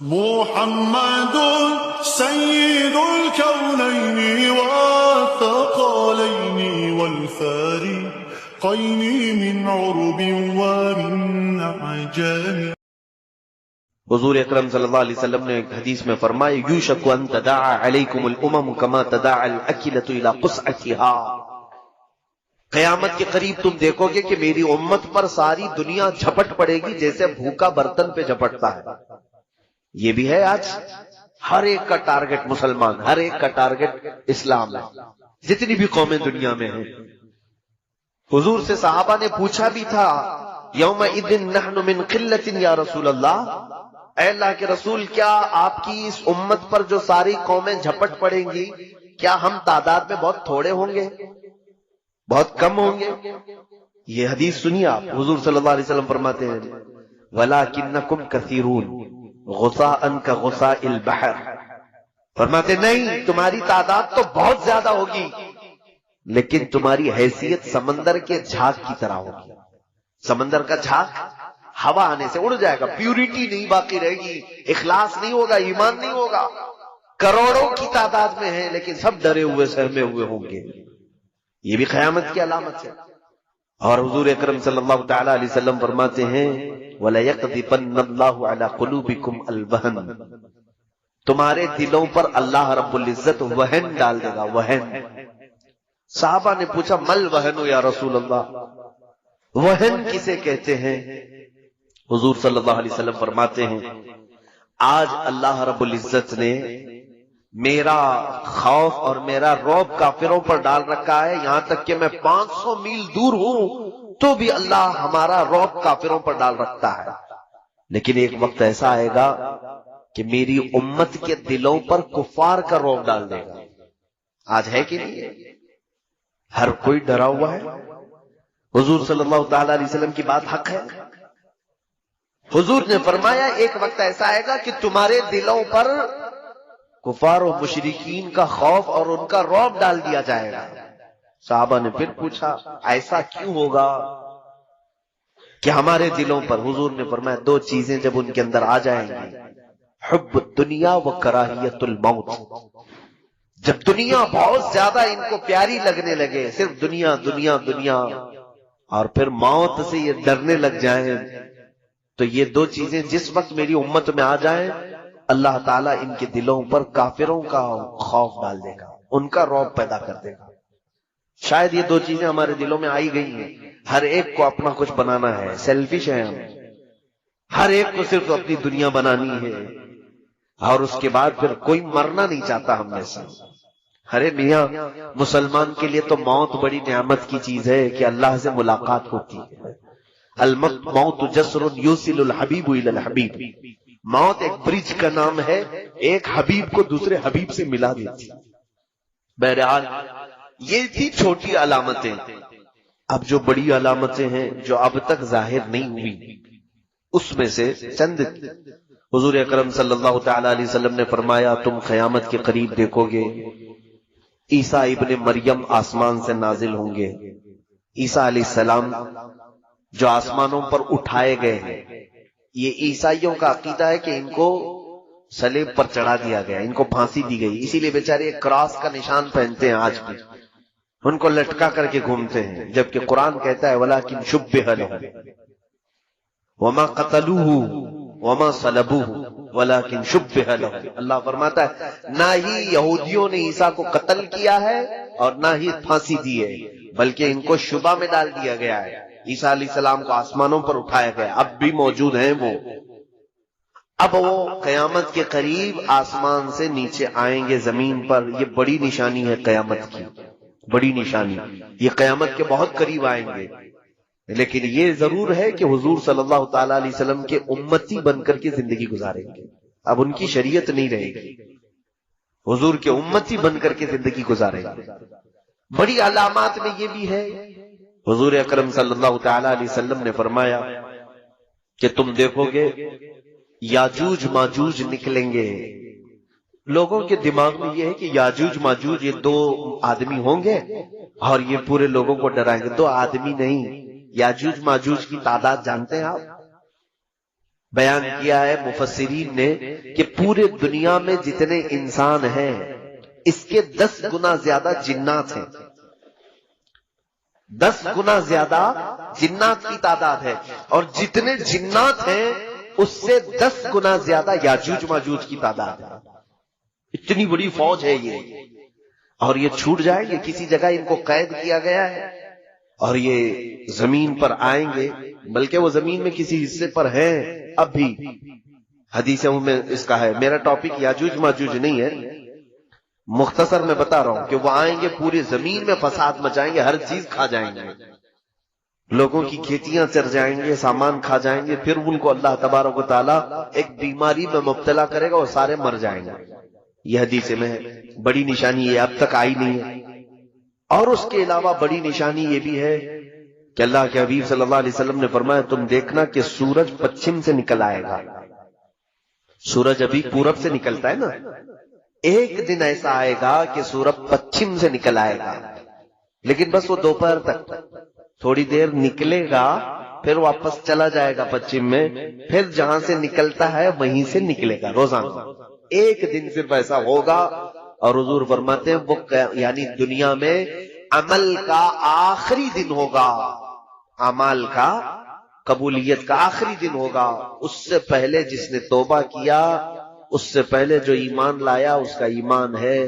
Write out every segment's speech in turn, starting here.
محمد سيد الكونين والثقلين والفارقين من عرب ومن عجم۔ حضور اکرم صلی اللہ علیہ وسلم نے ایک حدیث میں فرمایا یوشک ان تداعى علیکم الامم کما تداعى الاکلۃ الى قصعتها، قیامت کے قریب تم دیکھو گے کہ میری امت پر ساری دنیا جھپٹ پڑے گی جیسے بھوکا برتن پہ جھپٹتا ہے۔ یہ بھی ہے آج ہر ایک کا ٹارگٹ مسلمان، ہر ایک کا ٹارگٹ اسلام ہے، جتنی بھی قومیں دنیا میں ہیں۔ حضور سے صحابہ نے پوچھا بھی تھا یومئذ نحن من قلۃ یا رسول اللہ، اے اللہ کے رسول کیا آپ کی اس امت پر جو ساری قومیں جھپٹ پڑیں گی کیا ہم تعداد میں بہت تھوڑے ہوں گے، بہت کم ہوں گے؟ یہ حدیث سنیے آپ، حضور صلی اللہ علیہ وسلم فرماتے ہیں وَلَكِنَّكُمْ كَثِيرُونَ غُثَاءً كَغُثَاءِ الْبَحْرِ، فرماتے نہیں تمہاری تعداد تو بہت زیادہ ہوگی لیکن تمہاری حیثیت سمندر کے جھاگ کی طرح ہوگی۔ سمندر کا جھاگ ہوا آنے سے اڑ جائے گا، پیوریٹی نہیں باقی رہے گی، اخلاص نہیں ہوگا، ایمان نہیں ہوگا۔ کروڑوں کی تعداد میں ہیں لیکن سب ڈرے ہوئے سہمے ہوئے ہوں گے۔ یہ بھی قیامت کی علامت ہے۔ اور حضور اکرم صلی اللہ تعالی علیہ وسلم فرماتے ہیں وَلَيَقْذِفَنَّ اللَّهُ عَلَى قُلُوبِكُمْ الْوَهْنَ، تمہارے دلوں پر اللہ رب العزت وہن ڈال دے گا، وہن۔ صحابہ نے پوچھا مل وہن یا رسول اللہ، وہن کسے کہتے ہیں؟ حضور صلی اللہ علیہ وسلم فرماتے ہیں آج اللہ رب العزت نے میرا خوف اور میرا رعب کافروں پر ڈال رکھا ہے، یہاں تک کہ میں 500 میل دور ہوں تو بھی اللہ ہمارا رعب کافروں پر ڈال رکھتا ہے۔ لیکن ایک وقت ایسا آئے گا کہ میری امت کے دلوں پر کفار کا رعب ڈال دے گا۔ آج ہے کہ نہیں ہے؟ ہر کوئی ڈرا ہوا ہے۔ حضور صلی اللہ تعالی علیہ وسلم کی بات حق ہے۔ حضور نے فرمایا ایک وقت ایسا آئے گا کہ تمہارے دلوں پر کفار و مشرکین کا خوف اور ان کا رعب ڈال دیا جائے گا۔ صحابہ نے پھر پوچھا ایسا کیوں ہوگا کہ ہمارے دلوں پر؟ حضور نے فرمایا دو چیزیں جب ان کے اندر آ جائیں گی، حب الدنیا و کراہیت الموت، جب دنیا بہت زیادہ ان کو پیاری لگنے لگے، صرف دنیا دنیا دنیا، اور پھر موت سے یہ ڈرنے لگ جائیں، تو یہ دو چیزیں جس وقت میری امت میں آ جائیں اللہ تعالیٰ ان کے دلوں پر کافروں کا خوف ڈال دے گا، ان کا رعب پیدا کر دے گا۔ شاید یہ دو چیزیں ہمارے دلوں میں آئی گئی ہیں، ہر ایک کو اپنا کچھ بنانا ہے، سیلفش ہیں ہم، ہر ایک کو صرف اپنی دنیا بنانی ہے، اور اس کے بعد پھر کوئی مرنا نہیں چاہتا ہم میں سے۔ ارے میاں مسلمان کے لیے تو موت بڑی نعمت کی چیز ہے کہ اللہ سے ملاقات ہوتی ہے۔ الموت جسر یوصل الحبیب الی الحبیب، موت ایک برج کا نام ہے، ایک حبیب کو دوسرے حبیب سے ملا دیتی۔ بہرحال یہ تھی چھوٹی علامتیں، اب جو بڑی علامتیں ہیں جو اب تک ظاہر نہیں ہوئی اس میں سے چند حضور اکرم صلی اللہ تعالی علیہ وسلم نے فرمایا تم قیامت کے قریب دیکھو گے عیسیٰ ابن مریم آسمان سے نازل ہوں گے۔ عیسیٰ علیہ السلام جو آسمانوں پر اٹھائے گئے ہیں، یہ عیسائیوں کا عقیدہ ہے کہ ان کو صلیب پر چڑھا دیا گیا، ان کو پھانسی دی گئی، اسی لیے بیچارے ایک کراس کا نشان پہنتے ہیں آج بھی، ان کو لٹکا کر کے گھومتے ہیں، جبکہ قرآن کہتا ہے وَلَكِنْ شُبِّهَ لَهُمْ وَمَا قَتَلُوهُ وَمَا صَلَبُوهُ وَلَكِنْ شُبِّهَ لَهُمْ۔ اللہ فرماتا ہے نہ ہی یہودیوں نے عیسیٰ کو قتل کیا ہے اور نہ ہی پھانسی دی ہے، بلکہ ان کو شبہ میں ڈال دیا گیا ہے۔ عیسیٰ علیہ السلام کو آسمانوں پر اٹھایا گیا، اب بھی موجود ہیں وہ، اب وہ قیامت کے قریب آسمان سے نیچے آئیں گے زمین پر۔ یہ بڑی نشانی ہے قیامت کی، بڑی نشانی، یہ قیامت کے بہت قریب آئیں گے۔ لیکن یہ ضرور ہے کہ حضور صلی اللہ تعالی علیہ وسلم کے امتی بن کر کے زندگی گزاریں گے، اب ان کی شریعت نہیں رہے گی، حضور کے امتی بن کر کے زندگی گزاریں گے۔ بڑی علامات میں یہ بھی ہے، حضور اکرم صلی اللہ تعالی علیہ وسلم نے فرمایا کہ تم دیکھو گے یاجوج ماجوج نکلیں گے۔ لوگوں کے دماغ میں یہ ہے کہ یاجوج ماجوج یہ دو آدمی ہوں گے اور یہ پورے لوگوں کو ڈرائیں گے۔ دو آدمی نہیں، یاجوج ماجوج کی تعداد جانتے ہیں آپ؟ بیان کیا ہے مفسرین نے کہ پورے دنیا میں جتنے انسان ہیں اس کے 10 گنا زیادہ جنات ہیں، 10 گنا زیادہ جنات کی تعداد ہے، اور جتنے جنات ہیں اس سے 10 گنا زیادہ یاجوج ماجوج کی تعداد ہے۔ اتنی بڑی فوج ہے یہ، اور یہ چھوٹ جائے گے، کسی جگہ ان کو قید کیا گیا ہے اور یہ زمین پر آئیں گے، بلکہ وہ زمین میں کسی حصے پر ہیں اب بھی۔ حدیثوں میں اس کا ہے، میرا ٹاپک یاجوج ماجوج نہیں ہے، مختصر میں بتا رہا ہوں کہ وہ آئیں گے، پوری زمین میں فساد مچائیں گے، ہر چیز کھا جائیں گے، لوگوں کی کھیتیاں چر جائیں گے، سامان کھا جائیں گے، پھر ان کو اللہ تبارک و تعالیٰ ایک بیماری میں مبتلا کرے گا اور سارے مر جائیں گے۔ یہ حدیث میں ہے، بڑی نشانی یہ اب تک آئی نہیں ہے۔ اور اس کے علاوہ بڑی نشانی یہ بھی ہے کہ اللہ کے حبیب صلی اللہ علیہ وسلم نے فرمایا تم دیکھنا کہ سورج پچھم سے نکل آئے گا۔ سورج ابھی پورب سے نکلتا ہے نا، ایک دن ایسا آئے گا کہ سورج پچھم سے نکل آئے گا، لیکن بس وہ دوپہر تک تھوڑی دیر نکلے گا، پھر واپس چلا جائے گا پچھم میں، پھر جہاں سے نکلتا ہے وہیں سے نکلے گا روزانہ، ایک دن صرف ایسا ہوگا۔ اور حضور فرماتے ہیں وہ یعنی دنیا میں عمل کا آخری دن ہوگا، اعمال کا قبولیت کا آخری دن ہوگا۔ اس سے پہلے جس نے توبہ کیا، اس سے پہلے جو ایمان لایا اس کا ایمان ہے۔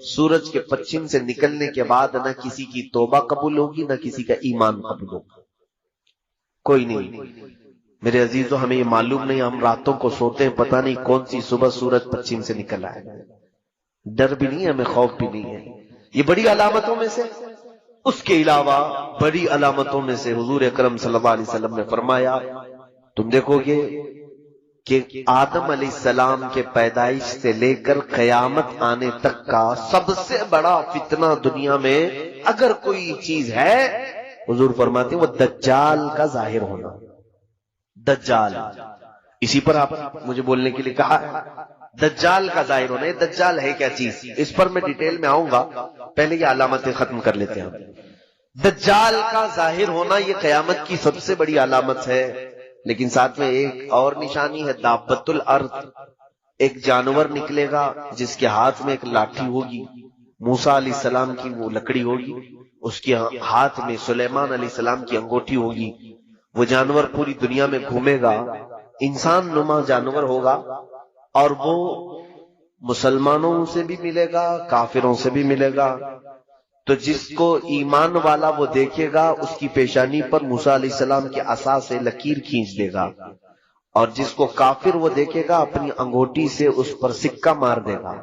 سورج کے پچھم سے نکلنے کے بعد نہ کسی کی توبہ قبول ہوگی نہ کسی کا ایمان قبول ہوگا، کوئی نہیں۔ میرے عزیزو ہمیں یہ معلوم نہیں، ہم راتوں کو سوتے ہیں، پتہ نہیں کون سی صبح سورج پچھم سے نکل آئے، ڈر بھی نہیں ہے، ہمیں خوف بھی نہیں ہے۔ یہ بڑی علامتوں میں سے۔ اس کے علاوہ بڑی علامتوں میں سے حضور اکرم صلی اللہ علیہ وسلم نے فرمایا تم دیکھو گے کہ آدم علیہ السلام کے پیدائش سے لے کر قیامت آنے تک کا سب سے بڑا فتنہ دنیا میں اگر کوئی چیز ہے، حضور فرماتے ہیں وہ دجال کا ظاہر ہونا۔ دجال، اسی پر آپ مجھے بولنے کے لیے کہا ہے، دجال کا ظاہر ہونا۔ یہ دجال ہے کیا چیز، اس پر میں ڈیٹیل میں آؤں گا، پہلے یہ علامتیں ختم کر لیتے ہیں۔ دجال کا ظاہر ہونا یہ قیامت کی سب سے بڑی علامت ہے، لیکن ساتھ میں ایک اور نشانی ہے، دابۃ الارض، ایک جانور نکلے گا جس کے ہاتھ میں ایک لاٹھی ہوگی، موسیٰ علیہ السلام کی وہ لکڑی ہوگی، اس کے ہاتھ میں سلیمان علیہ السلام کی انگوٹھی ہوگی۔ وہ جانور پوری دنیا میں گھومے گا، انسان نما جانور ہوگا، اور وہ مسلمانوں سے بھی ملے گا، کافروں سے بھی ملے گا۔ تو جس کو ایمان والا وہ دیکھے گا اس کی پیشانی پر موسیٰ علیہ السلام کے عصا سے لکیر کھینچ دے گا، اور جس کو کافر وہ دیکھے گا اپنی انگوٹھی سے اس پر سکہ مار دے گا۔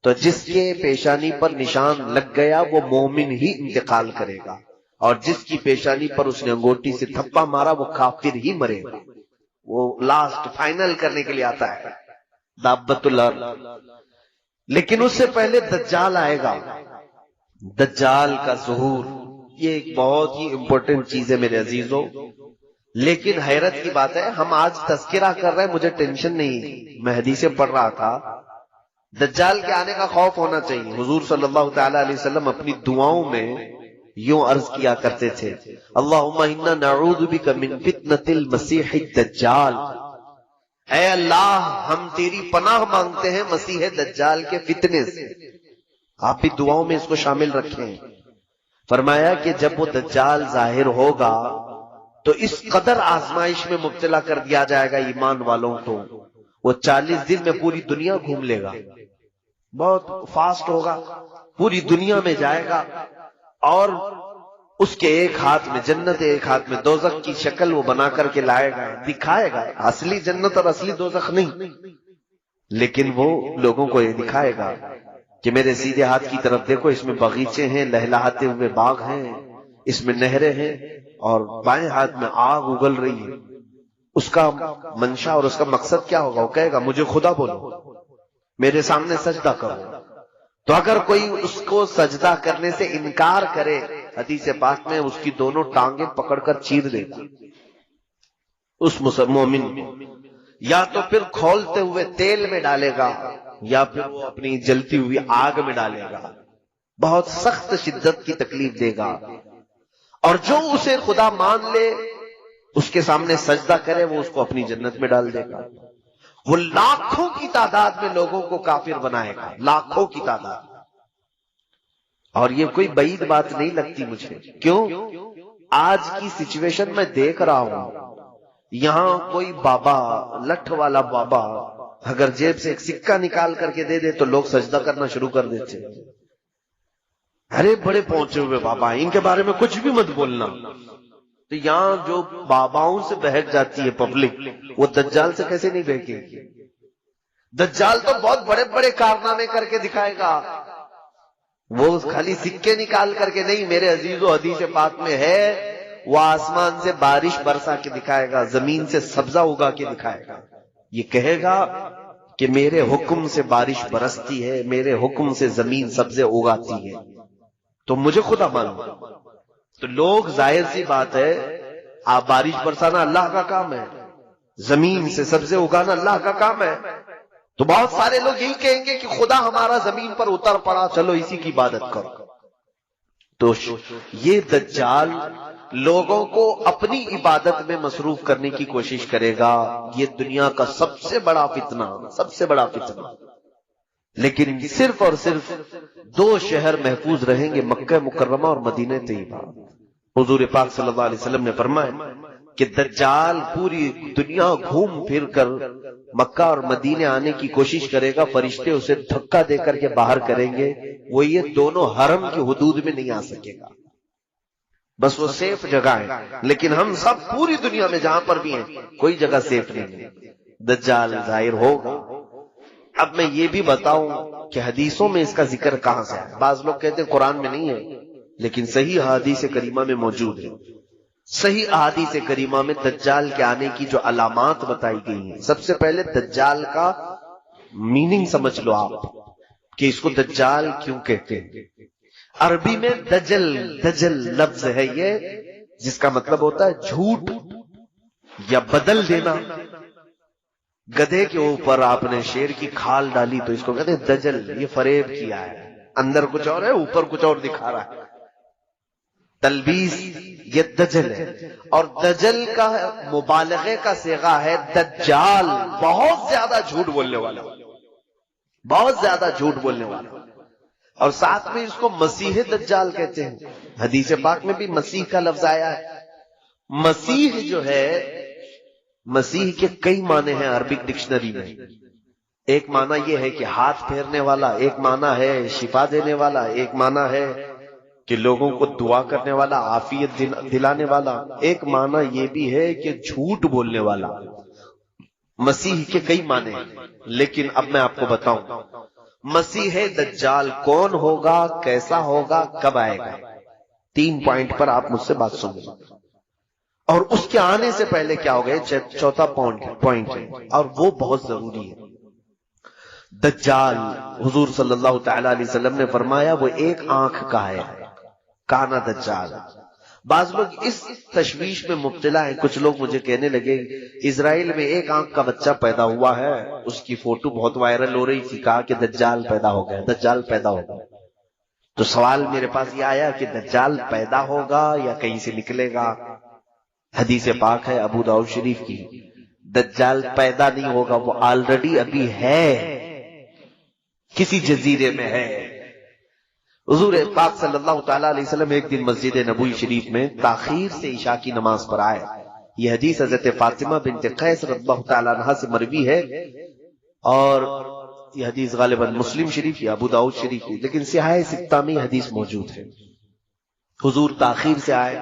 تو جس کے پیشانی پر نشان لگ گیا وہ مومن ہی انتقال کرے گا، اور جس کی پیشانی پر اس نے انگوٹھی سے تھپا مارا وہ کافر ہی مرے گا۔ وہ لاسٹ فائنل کرنے کے لیے آتا ہے دابۃ الارض۔ لیکن اس سے پہلے دجال آئے گا، دجال کا ظہور، یہ ایک بہت ہی امپورٹنٹ چیز ہے میرے عزیزوں۔ لیکن حیرت کی بات ہے، ہم آج تذکرہ کر رہے ہیں، مجھے ٹینشن نہیں، میں حدیثیں پڑھ رہا تھا۔ دجال کے آنے کا خوف ہونا چاہیے۔ حضور صلی اللہ تعالی علیہ وسلم اپنی دعاؤں میں یوں عرض کیا کرتے تھے، اللہم انا نعوذ بک من فتنة المسیح الدجال، اے اللہ ہم تیری پناہ مانگتے ہیں مسیح دجال کے فتنے سے۔ آپ بھی دعاؤں میں اس کو شامل رکھیں۔ فرمایا کہ جب وہ دجال ظاہر ہوگا تو اس قدر آزمائش میں مبتلا کر دیا جائے گا ایمان والوں کو، وہ 40 دن میں پوری دنیا گھوم لے گا، بہت فاسٹ ہوگا، پوری دنیا میں جائے گا، اور اس کے ایک ہاتھ میں جنت ایک ہاتھ میں دوزخ کی شکل وہ بنا کر کے لائے گا، دکھائے گا، اصلی جنت اور اصلی دوزخ نہیں، لیکن وہ لوگوں کو یہ دکھائے گا کہ میرے سیدھے ہاتھ کی طرف دیکھو، اس میں باغیچے ہیں، لہلہاتے ہوئے باغ ہیں، اس میں نہریں ہیں، اور بائیں ہاتھ میں آگ اگل رہی ہے۔ اس کا منشا اور اس کا مقصد کیا ہوگا؟ وہ کہے گا مجھے خدا بولو، میرے سامنے سجدہ کرو۔ تو اگر کوئی اس کو سجدہ کرنے سے انکار کرے، حدیث پاک میں اس کی دونوں ٹانگیں پکڑ کر چیر دے گا اس مومن، یا تو پھر کھولتے ہوئے تیل میں ڈالے گا، یا پھر وہ اپنی جلتی ہوئی آگ میں ڈالے گا، بہت سخت شدت کی تکلیف دے گا۔ اور جو اسے خدا مان لے اس کے سامنے سجدہ کرے وہ اس کو اپنی جنت میں ڈال دے گا. وہ لاکھوں کی تعداد میں لوگوں کو کافر بنائے گا، لاکھوں کی تعداد. اور یہ کوئی بعید بات نہیں لگتی مجھے. کیوں؟ آج کی سچویشن میں دیکھ رہا ہوں، یہاں کوئی بابا، لٹھ والا بابا اگر جیب سے ایک سکہ نکال کر کے دے دے تو لوگ سجدہ کرنا شروع کر دیتے. ارے بڑے پہنچے ہوئے بابا، ان کے بارے میں کچھ بھی مت بولنا. تو یہاں جو باباؤں سے بہک جاتی ہے پبلک، وہ دجال سے کیسے نہیں بہکے گی؟ دجال تو بہت بڑے بڑے کارنامے کر کے دکھائے گا. وہ خالی سکے نکال کر کے نہیں، میرے عزیز و حدیث پاک میں ہے، وہ آسمان سے بارش برسا کے دکھائے گا، زمین سے سبزہ اگا کے دکھائے گا. یہ کہے گا کہ میرے حکم سے بارش برستی ہے، میرے حکم سے زمین سبزے اگاتی ہے، تو مجھے خدا معلوم. تو لوگ، ظاہر سی بات ہے، آپ بارش برسانا اللہ کا کام ہے، زمین سے سبزے اگانا اللہ کا کام ہے. تو بہت سارے لوگ یہی کہیں گے کہ خدا ہمارا زمین پر اتر پڑا، چلو اسی کی عبادت کرو. تو یہ دجال لوگوں کو اپنی عبادت میں مصروف کرنے کی کوشش کرے گا. یہ دنیا کا سب سے بڑا فتنہ، سب سے بڑا فتنہ. لیکن صرف اور صرف 2 شہر محفوظ رہیں گے، مکہ مکرمہ اور مدینہ طیبہ. حضور پاک صلی اللہ علیہ وسلم نے فرمایا کہ دجال پوری دنیا گھوم پھر کر مکہ اور مدینے آنے کی کوشش کرے گا، فرشتے اسے دھکا دے کر کے باہر کریں گے. وہ یہ دونوں حرم کی حدود میں نہیں آ سکے گا، بس وہ سیف جگہ ہے. لیکن ہم سب پوری دنیا میں جہاں پر بھی ہیں، کوئی جگہ سیف نہیں ہے. دجال ظاہر ہوگا. اب میں یہ بھی بتاؤں کہ حدیثوں میں اس کا ذکر کہاں سے ہے. بعض لوگ کہتے ہیں قرآن میں نہیں ہے، لیکن صحیح احادیث کریمہ میں موجود ہے. صحیح احادیث کریمہ میں دجال کے آنے کی جو علامات بتائی گئی ہیں، سب سے پہلے دجال کا میننگ سمجھ لو آپ کہ اس کو دجال کیوں کہتے ہیں. عربی میں دجل، دجل لفظ ہے یہ، جس کا مطلب ہوتا ہے جھوٹ یا بدل دینا. گدھے کے اوپر آپ نے شیر کی کھال ڈالی تو اس کو کہتے ہیں دجل، یہ فریب کیا ہے، اندر کچھ اور ہے، اوپر کچھ اور دکھا رہا ہے. تلبیس، یہ دجل ہے. اور دجل کا مبالغے کا صیغہ ہے دجال، بہت زیادہ جھوٹ بولنے والا، بہت زیادہ جھوٹ بولنے والا. اور ساتھ میں اس کو مسیح دجال کہتے ہیں. حدیث پاک میں بھی مسیح کا لفظ آیا ہے. مسیح جو ہے، مسیح کے کئی معنی ہیں عربک ڈکشنری میں. ایک معنی یہ ہے کہ ہاتھ پھیرنے والا، ایک معنی ہے شفا دینے والا، ایک معنی ہے کہ لوگوں کو دعا کرنے والا، عافیت دلانے والا، ایک معنی یہ بھی ہے کہ جھوٹ بولنے والا. مسیح کے کئی معنی ہیں. لیکن اب میں آپ کو بتاؤں مسیح دجال کون ہوگا، کیسا ہوگا، کب آئے گا. 3 پوائنٹ پر آپ مجھ سے بات سنیں. اور اس کے آنے سے پہلے کیا ہو گئے، 4تھا پوائنٹ ہے، اور وہ بہت ضروری ہے. دجال، حضور صلی اللہ تعالی علیہ وسلم نے فرمایا وہ ایک آنکھ کا ہے، کانا دجال. بعض لوگ اس تشویش میں مبتلا ہیں. کچھ لوگ مجھے کہنے لگے اسرائیل میں ایک آنکھ کا بچہ پیدا ہوا ہے، اس کی فوٹو بہت وائرل ہو رہی تھی، کہا کہ دجال پیدا ہو گیا، دجال پیدا ہو گیا. تو سوال میرے پاس یہ آیا کہ دجال پیدا ہوگا یا کہیں سے نکلے گا. حدیث پاک ہے ابو داؤد شریف کی، دجال پیدا نہیں ہوگا، وہ آلریڈی ابھی ہے، کسی جزیرے میں ہے. حضور پاک صلی اللہ تعالی علیہ وسلم ایک دن مسجد نبوی شریف میں تاخیر سے عشاء کی نماز پر آئے. یہ حدیث حضرت فاطمہ بنت قیس رضی اللہ تعالی عنہا سے مروی ہے، اور یہ حدیث غالباً مسلم شریف یا ابو داؤد شریف کی، لیکن سیاہ ستہ میں حدیث موجود ہے. حضور تاخیر سے آئے.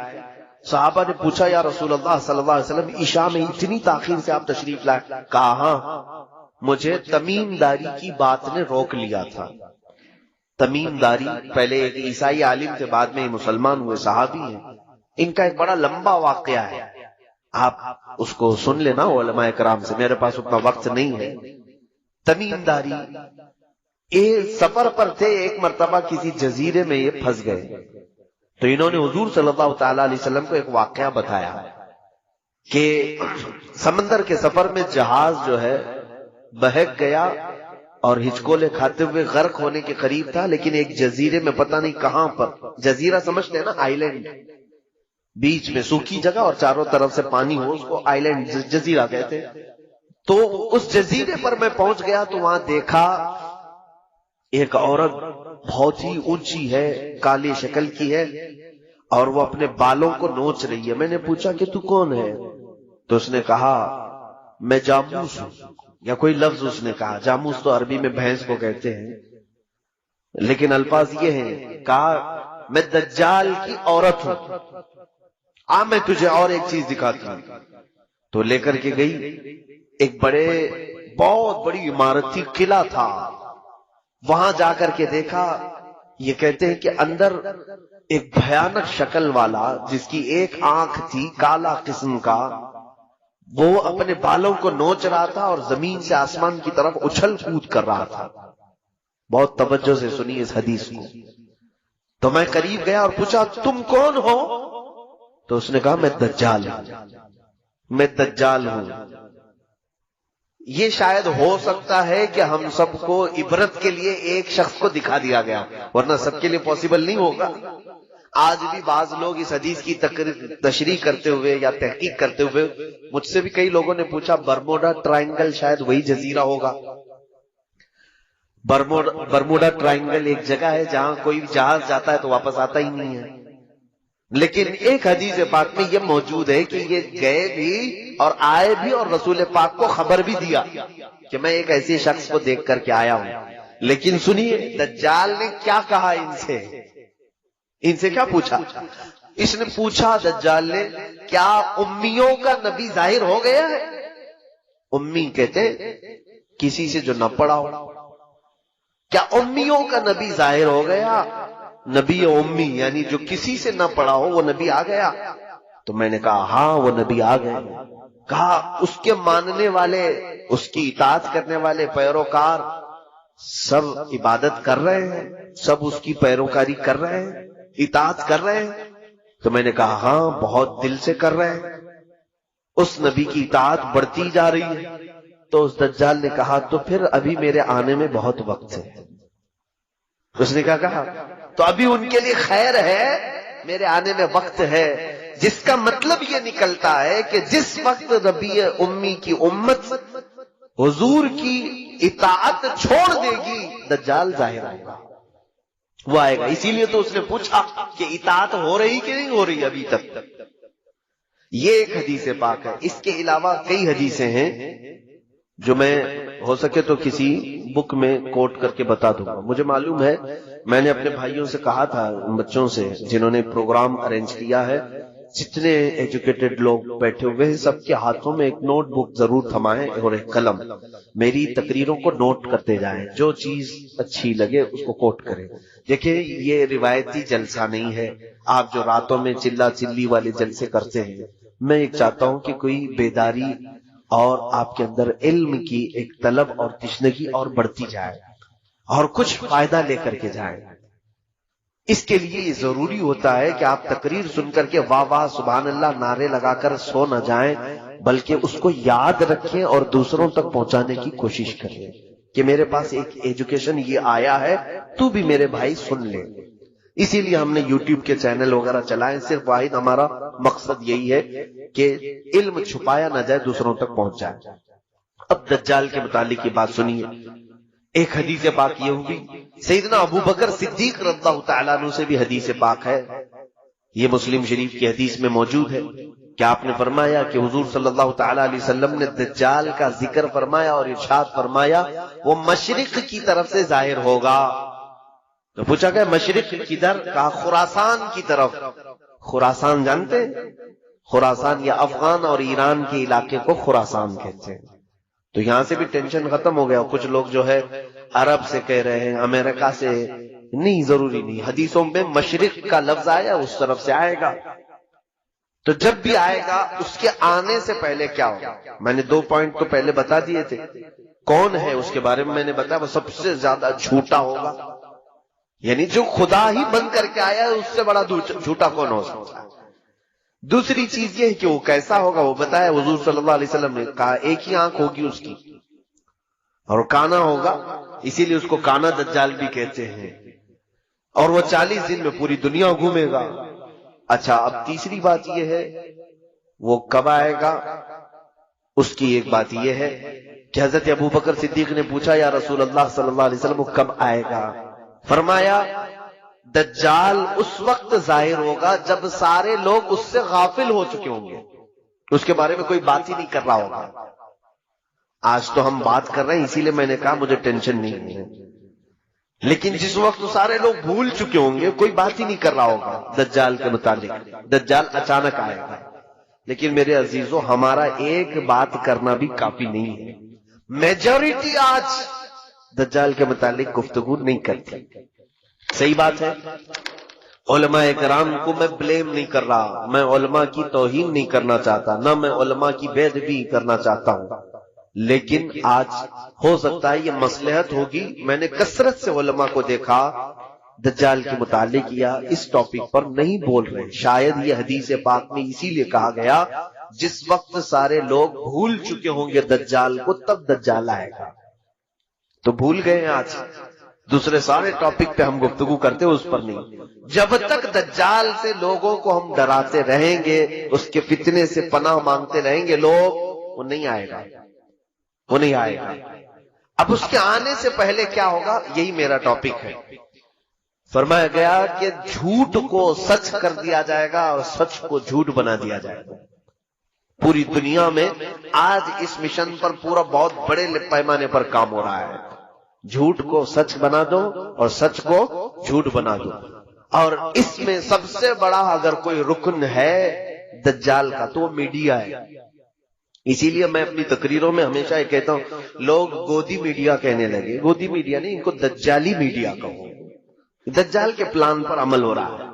صحابہ نے پوچھا یا رسول اللہ صلی اللہ علیہ وسلم عشاء میں اتنی تاخیر سے آپ تشریف لائے؟ کہا ہاں، مجھے تمیم داری کی بات نے روک لیا تھا. تمیم داری پہلے ایک عیسائی عالم تھے، بعد میں مسلمان ہوئے، صحابی ہیں. ان کا ایک بڑا لمبا واقعہ ہے، آپ اس کو سن لینا علماء کرام سے، میرے پاس اتنا وقت نہیں ہے. تمیم داری ایک سفر پر تھے، ایک مرتبہ کسی جزیرے میں یہ پھنس گئے. تو انہوں نے حضور صلی اللہ تعالی علیہ وسلم کو ایک واقعہ بتایا کہ سمندر کے سفر میں جہاز جو ہے بہک گیا اور ہچکولے کھاتے ہوئے غرق ہونے کے قریب تھا، لیکن ایک جزیرے میں پتہ نہیں کہاں پر، جزیرہ سمجھتے ہیں نا، آئی لینڈ، بیچ میں سوکھی جگہ اور چاروں طرف سے پانی ہو، اس کو آئی لینڈ جزیرہ کہتے ہیں۔ تو اس جزیرے پر میں پہنچ گیا تو وہاں دیکھا ایک عورت بہت ہی اونچی ہے، کالی شکل کی ہے، اور وہ اپنے بالوں کو نوچ رہی ہے۔ میں نے پوچھا کہ تو کون ہے؟ تو اس نے کہا میں جاموس ہوں، یا کوئی لفظ اس نے کہا۔ جاموس تو عربی میں بھینس کو کہتے ہیں، لیکن الفاظ یہ ہیں، کہا میں دجال کی عورت ہوں، میں تجھے اور ایک چیز دکھاتی ہوں۔ تو لے کر کے گئی، ایک بہت بڑی عمارت تھی، قلعہ تھا۔ وہاں جا کر کے دیکھا، یہ کہتے ہیں کہ اندر ایک بھیانک شکل والا، جس کی ایک آنکھ تھی کالا قسم کا، وہ اپنے بالوں کو نوچ رہا تھا اور زمین سے آسمان کی طرف اچھل کود کر رہا تھا۔ بہت توجہ سے سنی اس حدیث کو۔ تو میں قریب گیا اور پوچھا تم کون ہو؟ تو اس نے کہا میں دجال ہوں، میں دجال ہوں۔ یہ شاید ہو سکتا ہے کہ ہم سب کو عبرت کے لیے ایک شخص کو دکھا دیا گیا، ورنہ سب کے لیے پاسبل نہیں ہوگا۔ آج بھی بعض لوگ اس حدیث کی تشریح کرتے ہوئے یا تحقیق کرتے ہوئے، مجھ سے بھی کئی لوگوں نے پوچھا برموڈا ٹرائنگل شاید وہی جزیرہ ہوگا۔ برموڈا ٹرائنگل ایک جگہ ہے جہاں کوئی جہاز جاتا ہے تو واپس آتا ہی نہیں ہے، لیکن ایک حدیث پاک میں یہ موجود ہے کہ یہ گئے بھی اور آئے بھی، اور رسول پاک کو خبر بھی دیا کہ میں ایک ایسے شخص کو دیکھ کر کے آیا ہوں۔ لیکن سنیے دجال نے کیا کہا ان سے کیا پوچھا؟ اس نے پوچھا دجال نے، کیا امیوں کا نبی ظاہر ہو گیا ہے؟ امی کہتے کسی سے جو نہ پڑھا ہو۔ کیا امیوں کا نبی ظاہر ہو گیا؟ نبی امی یعنی جو کسی سے نہ پڑھا ہو وہ نبی آ گیا؟ تو میں نے کہا ہاں وہ نبی آ گئے۔ کہا اس کے ماننے والے، اس کی اطاعت کرنے والے پیروکار سب عبادت کر رہے ہیں، سب اس کی پیروکاری کر رہے ہیں، اطاعت کر رہے ہیں؟ تو میں نے کہا ہاں بہت دل سے کر رہے ہیں، اس نبی کی اطاعت بڑھتی جا رہی ہے۔ تو اس دجال نے کہا تو پھر ابھی میرے آنے میں بہت وقت ہے۔ اس نے کیا کہا؟ تو ابھی ان کے لیے خیر ہے، میرے آنے میں وقت ہے، جس کا مطلب یہ نکلتا ہے کہ جس وقت نبی امی کی امت حضور کی اطاعت چھوڑ دے گی دجال ظاہر ہوگا، وہ آئے گا۔ اسی لیے تو اس نے پوچھا کہ اطاعت ہو رہی کہ نہیں ہو رہی ابھی تک۔ یہ ایک حدیث پاک ہے۔ اس کے علاوہ کئی حدیثیں ہیں جو میں ہو سکے تو کسی بک میں کوٹ کر کے بتا دوں گا۔ مجھے معلوم ہے، میں نے اپنے بھائیوں سے کہا تھا، بچوں سے جنہوں نے پروگرام ارینج کیا ہے، جتنے ایجوکیٹڈ لوگ بیٹھے ہوئے ہیں سب کے ہاتھوں میں ایک نوٹ بک ضرور تھمائیں اور ایک قلم، میری تقریروں کو نوٹ کرتے جائیں، جو چیز اچھی لگے اس کو کوٹ کریں۔ دیکھیں یہ روایتی جلسہ نہیں ہے، آپ جو راتوں میں چلا چلی والے جلسے کرتے ہیں، میں ایک چاہتا ہوں کہ کوئی بیداری اور آپ کے اندر علم کی ایک طلب اور تشنگی اور بڑھتی جائے اور کچھ فائدہ لے کر کے جائیں۔ اس کے لیے یہ ضروری ہوتا ہے کہ آپ تقریر سن کر کے واہ واہ سبحان اللہ نعرے لگا کر سو نہ جائیں، بلکہ اس کو یاد رکھیں اور دوسروں تک پہنچانے کی کوشش کریں کہ میرے پاس ایک ایجوکیشن یہ آیا ہے، تو بھی میرے بھائی سن لے۔ اسی لیے ہم نے یوٹیوب کے چینل وغیرہ چلائے، صرف واحد ہمارا مقصد یہی ہے کہ علم چھپایا نہ جائے، دوسروں تک پہنچ جائے۔ اب دجال کے متعلق یہ بات سنیے۔ ایک حدیث پاک یہ ہوئی، سیدنا ابو بکر صدیق رضی اللہ تعالیٰ عنہ سے بھی حدیث پاک ہے، یہ مسلم شریف کی حدیث میں موجود ہے کہ آپ نے فرمایا کہ حضور صلی اللہ تعالیٰ علیہ وسلم نے دجال کا ذکر فرمایا اور ارشاد فرمایا وہ مشرق کی طرف سے ظاہر ہوگا۔ تو پوچھا گیا مشرق کدھر؟ کہا خراسان کی طرف۔ خراسان جانتے ہیں؟ خراسان یا افغان اور ایران کے علاقے کو خراسان کہتے ہیں۔ تو یہاں سے بھی ٹینشن ختم ہو گیا۔ کچھ لوگ جو ہے عرب سے کہہ رہے ہیں، امریکہ سے، نہیں ضروری نہیں، حدیثوں میں مشرق کا لفظ آیا اس طرف سے آئے گا۔ تو جب بھی آئے گا اس کے آنے سے پہلے کیا ہوگا؟ میں نے 2 پوائنٹ تو پہلے بتا دیے تھے۔ کون ہے اس کے بارے میں میں نے بتایا، وہ سب سے زیادہ جھوٹا ہوگا، یعنی جو خدا ہی بن کر کے آیا ہے اس سے بڑا جھوٹا کون ہو سکتا ہے۔ دوسری چیز یہ ہے کہ وہ کیسا ہوگا، وہ بتایا حضور صلی اللہ علیہ وسلم نے، کہا ایک ہی آنکھ ہوگی اس کی اور کانا ہوگا، اسی لیے اس کو کانا دجال بھی کہتے ہیں، اور وہ 40 دن میں پوری دنیا گھومے گا اچھا، اب تیسری بات یہ ہے وہ کب آئے گا، اس کی ایک بات یہ ہے کہ حضرت ابو بکر صدیق نے پوچھا یا رسول اللہ صلی اللہ علیہ وسلم وہ کب آئے گا؟ فرمایا دجال اس وقت ظاہر ہوگا جب سارے لوگ اس سے غافل ہو چکے ہوں گے، اس کے بارے میں کوئی بات ہی نہیں کر رہا ہوگا۔ آج تو ہم بات کر رہے ہیں، اسی لیے میں نے کہا مجھے ٹینشن نہیں ہے، لیکن جس وقت سارے لوگ بھول چکے ہوں گے، کوئی بات ہی نہیں کر رہا ہوگا دجال کے متعلق، دجال اچانک آئے گا۔ لیکن میرے عزیزوں، ہمارا ایک بات کرنا بھی کافی نہیں ہے، میجورٹی آج دجال کے متعلق گفتگو نہیں کرتی۔ صحیح بات ہے، علماء کرام کو میں بلیم نہیں کر رہا، میں علماء کی توہین نہیں کرنا چاہتا، نہ میں علماء کی بے ادبی کرنا چاہتا ہوں، لیکن آج ہو سکتا ہے یہ مصلحت ہوگی۔ میں نے کثرت سے علماء کو دیکھا دجال کے متعلق یا اس ٹاپک پر نہیں بول رہے، شاید یہ حدیث پاک میں اسی لیے کہا گیا جس وقت سارے لوگ بھول چکے ہوں گے دجال کو، تب دجال آئے گا۔ تو بھول گئے ہیں، آج دوسرے سارے ٹاپک پہ ہم گفتگو کرتے اس پر نہیں۔ جب تک دجال سے لوگوں کو ہم ڈراتے رہیں گے، اس کے فتنے سے پناہ مانگتے رہیں گے لوگ، وہ نہیں آئے گا، وہ نہیں آئے گا۔ اب اس کے آنے سے پہلے کیا ہوگا، یہی میرا ٹاپک ہے۔ فرمایا گیا کہ جھوٹ کو سچ کر دیا جائے گا اور سچ کو جھوٹ بنا دیا جائے گا۔ پوری دنیا میں آج اس مشن پر پورا بہت بڑے پیمانے پر کام ہو رہا ہے، جھوٹ کو سچ بنا دو اور سچ کو جھوٹ بنا دو۔ اور اس میں سب سے بڑا اگر کوئی رکن ہے دجال کا تو وہ میڈیا ہے۔ اسی لیے میں اپنی تقریروں میں ہمیشہ یہ کہتا ہوں، لوگ گودی میڈیا کہنے لگے، گودی میڈیا نہیں، ان کو دجالی میڈیا کہو۔ دجال کے پلان پر عمل ہو رہا ہے،